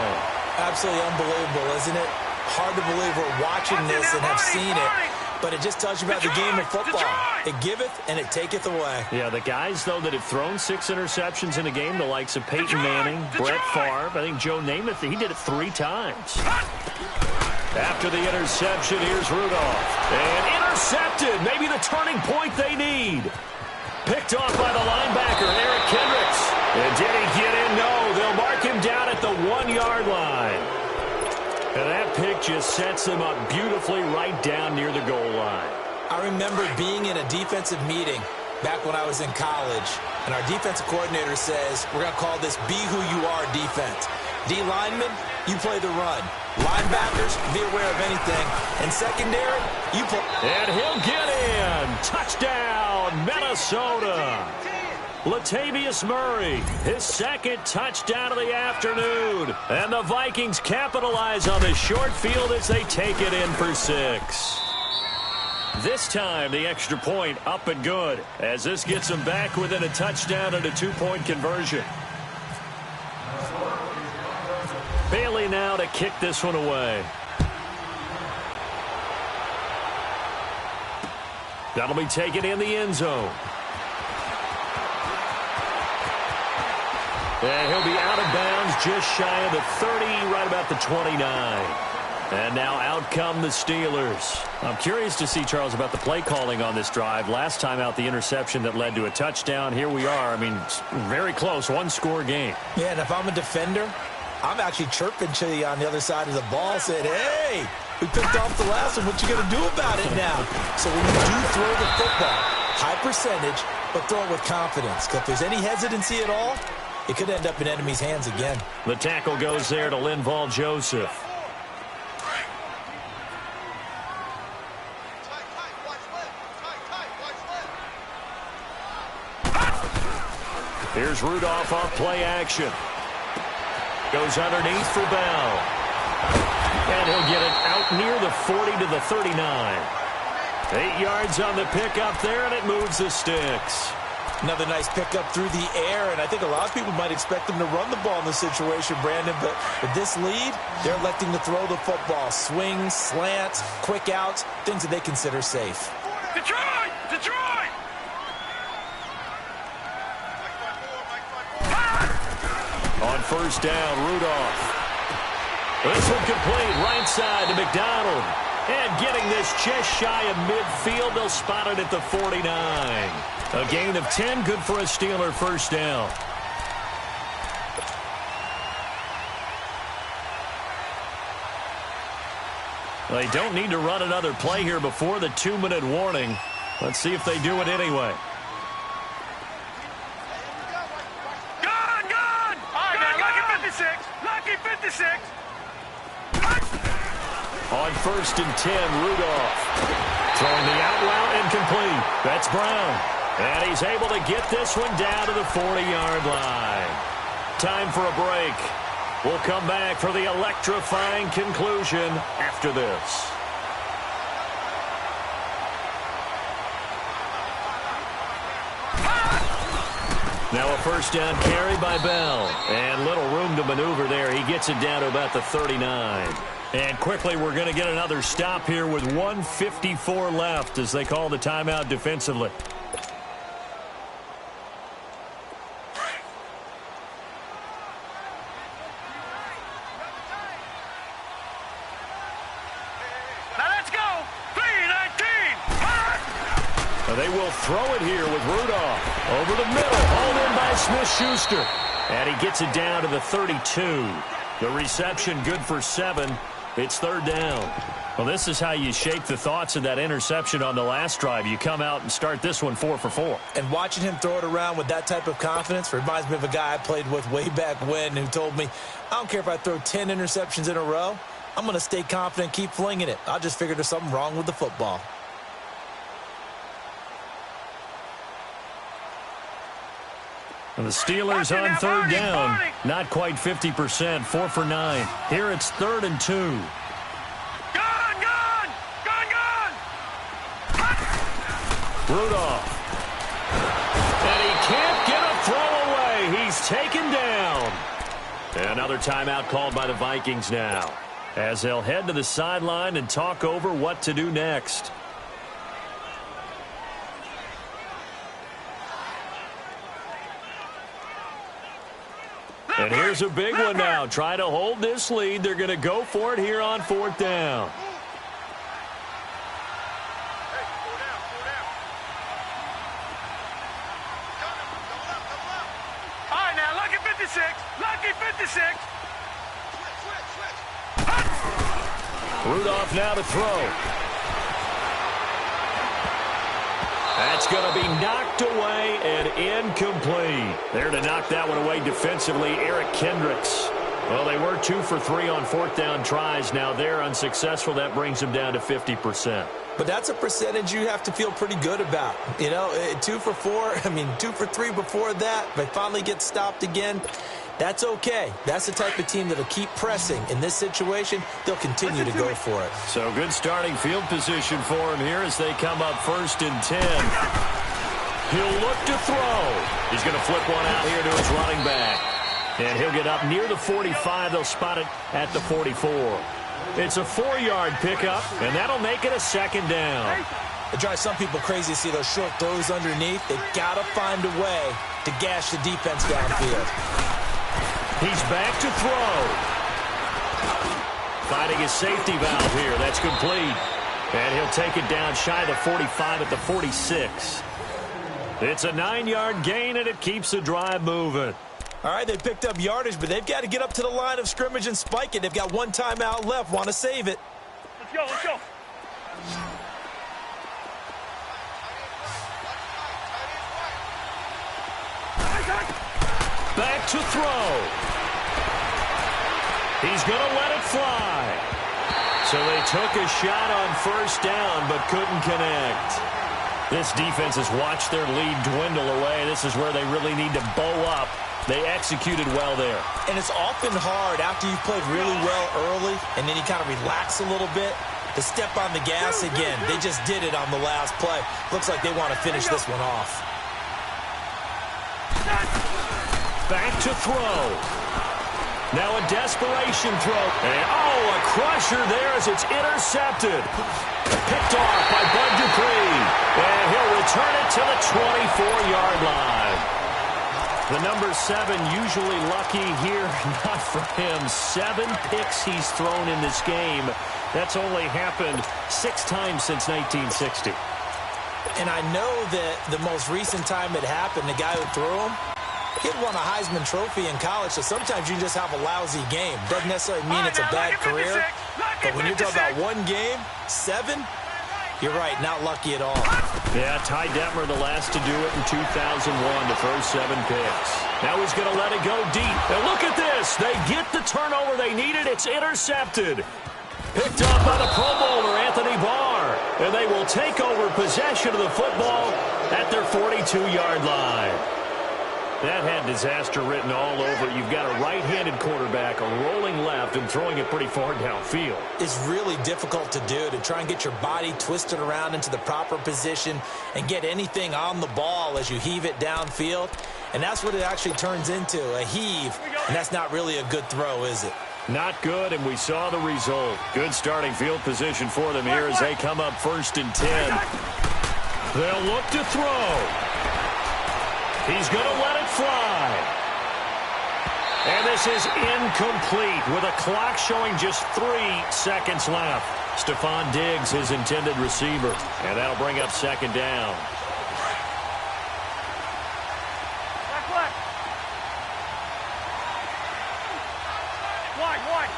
Absolutely unbelievable, isn't it? Hard to believe we're watching this and have seen it, but it just tells you about the game of football. It giveth and it taketh away. Yeah, the guys, though, that have thrown 6 interceptions in a game, the likes of Peyton Manning, Brett Favre, I think Joe Namath, he did it 3 times. After the interception, here's Rudolph. And intercepted, maybe the turning point they need. Picked off by the linebacker, Eric Kendricks. And did he get in? No, they'll mark him down at the 1-yard line. And that pick just sets him up beautifully right down near the goal line. I remember being in a defensive meeting back when I was in college, and our defensive coordinator says, we're going to call this Be Who You Are defense. D linemen, you play the run. Linebackers, be aware of anything. And secondary, you play. And he'll get in. Touchdown, Minnesota. Latavius Murray, his second touchdown of the afternoon. And the Vikings capitalize on the short field as they take it in for 6. This time, the extra point up and good, as this gets them back within a touchdown and a 2-point conversion. Bailey now to kick this one away. That'll be taken in the end zone. And he'll be out of bounds just shy of the 30, right about the 29. And now out come the Steelers. I'm curious to see, Charles, about the play calling on this drive. Last time out, the interception that led to a touchdown. Here we are. I mean, very close, 1-score game. Yeah, and if I'm a defender, I'm actually chirping to you on the other side of the ball, saying, hey, we picked off the last one. What you going to do about it now? So when you do throw the football, high percentage, but throw it with confidence. Because if there's any hesitancy at all, it could end up in enemy's hands again. The tackle goes there to Linval Joseph. Here's Rudolph off play action. Goes underneath for Bell. And he'll get it out near the 40 to the 39. 8 yards on the pickup there, and it moves the sticks. Another nice pickup through the air, and I think a lot of people might expect them to run the ball in this situation, Brandon, but with this lead, they're electing to throw the football. Swings, slants, quick outs, things that they consider safe. Detroit! Detroit! On first down, Rudolph. This one complete, right side to McDonald. And getting this just shy of midfield, they'll spot it at the 49. A gain of 10, good for a Steeler first down. They don't need to run another play here before the 2-minute warning. Let's see if they do it anyway. Gone! Gone! All right, now, lucky 56. Lucky 56. On first and 10, Rudolph. Throwing the out route incomplete. That's Brown. And he's able to get this one down to the 40-yard line. Time for a break. We'll come back for the electrifying conclusion after this. Now a first down carry by Bell. And little room to maneuver there. He gets it down to about the 39. And quickly, we're going to get another stop here with 1:54 left as they call the timeout defensively. Now let's go. 3-19. Now they will throw it here with Rudolph. Over the middle, hauled in by Smith-Schuster. And he gets it down to the 32. The reception good for 7. It's third down. Well, this is how you shape the thoughts of that interception on the last drive. You come out and start this one 4 for 4. And watching him throw it around with that type of confidence reminds me of a guy I played with way back when who told me, I don't care if I throw 10 interceptions in a row. I'm going to stay confident, keep flinging it. I just figured there's something wrong with the football. And the Steelers on third down. Not quite 50%, 4 for 9. Here it's 3rd and 2. Rudolph. And he can't get a throw away. He's taken down. Another timeout called by the Vikings now, as they'll head to the sideline and talk over what to do next. And here's a big one now. Trying to hold this lead. They're going to go for it here on 4th down. Rudolph now to throw. That's going to be knocked away and incomplete. There to knock that one away defensively, Eric Kendricks. Well, they were 2 for 3 on 4th down tries. Now they're unsuccessful. That brings them down to 50%. But that's a percentage you have to feel pretty good about. You know, 2 for 2 for 3 before that. If they finally get stopped again, that's okay. That's the type of team that'll keep pressing. In this situation, they'll continue to go for it. So good starting field position for him here as they come up 1st and 10. He'll look to throw. He's going to flip one out here to his running back. And he'll get up near the 45. They'll spot it at the 44. It's a 4-yard pickup, and that'll make it a 2nd down. It drives some people crazy to see those short throws underneath. They've got to find a way to gash the defense downfield. He's back to throw. Finding his safety valve here. That's complete. And he'll take it down shy of the 45 at the 46. It's a 9-yard gain, and it keeps the drive moving. All right, they picked up yardage, but they've got to get up to the line of scrimmage and spike it. They've got one timeout left. Want to save it. Let's go, let's go. Back to throw. He's going to let it fly. So they took a shot on 1st down, but couldn't connect. This defense has watched their lead dwindle away. This is where they really need to bow up. They executed well there. And it's often hard after you've played really well early and then you kind of relax a little bit to step on the gas again. They just did it on the last play. Looks like they want to finish this one off. Back to throw. Now a desperation throw. And, a crusher there as it's intercepted. Picked off by Bud Dupree. And he'll return it to the 24-yard line. The number 7 usually lucky here. Not for him. 7 picks he's thrown in this game. That's only happened 6 times since 1960. And I know that the most recent time it happened, the guy who threw him, he had won a Heisman Trophy in college, so sometimes you just have a lousy game. Doesn't necessarily mean it's a bad career, but when you're talking about one game, 7, you're right, not lucky at all. Yeah, Ty Detmer the last to do it in 2001 to throw 7 picks. Now he's going to let it go deep. And look at this. They get the turnover they needed. It's intercepted. Picked up by the Pro Bowler, Anthony Barr. And they will take over possession of the football at their 42-yard line. That had disaster written all over. You've got a right-handed quarterback, a rolling left, and throwing it pretty far downfield. It's really difficult to do, to try and get your body twisted around into the proper position and get anything on the ball as you heave it downfield. And that's what it actually turns into, a heave. And that's not really a good throw, is it? Not good, and we saw the result. Good starting field position for them here as they come up 1st and 10. They'll look to throw. He's going to let it fly. And this is incomplete with a clock showing just 3 seconds left. Stephon Diggs, his intended receiver. And that'll bring up 2nd down. Wide.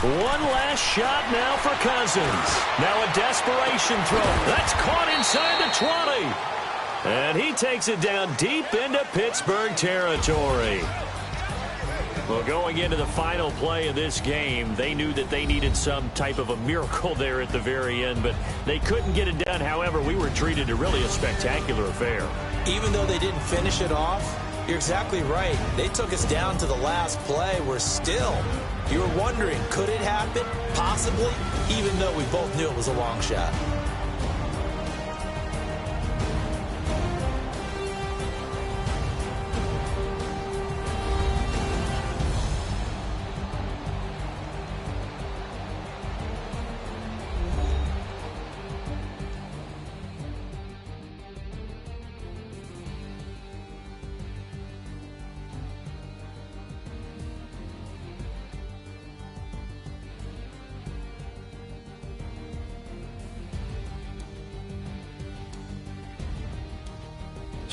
One last shot now for Cousins. Now a desperation throw. That's caught inside the 20. And he takes it down deep into Pittsburgh territory. Well, going into the final play of this game, they knew that they needed some type of a miracle there at the very end, but they couldn't get it done. However, we were treated to really a spectacular affair. Even though they didn't finish it off, you're exactly right. They took us down to the last play. We're still, you were wondering, could it happen? Possibly, even though we both knew it was a long shot.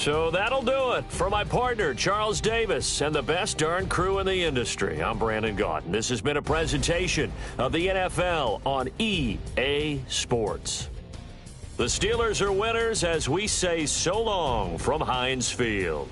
So that'll do it. For my partner, Charles Davis, and the best darn crew in the industry, I'm Brandon Gaudin. This has been a presentation of the NFL on EA Sports. The Steelers are winners as we say so long from Heinz Field.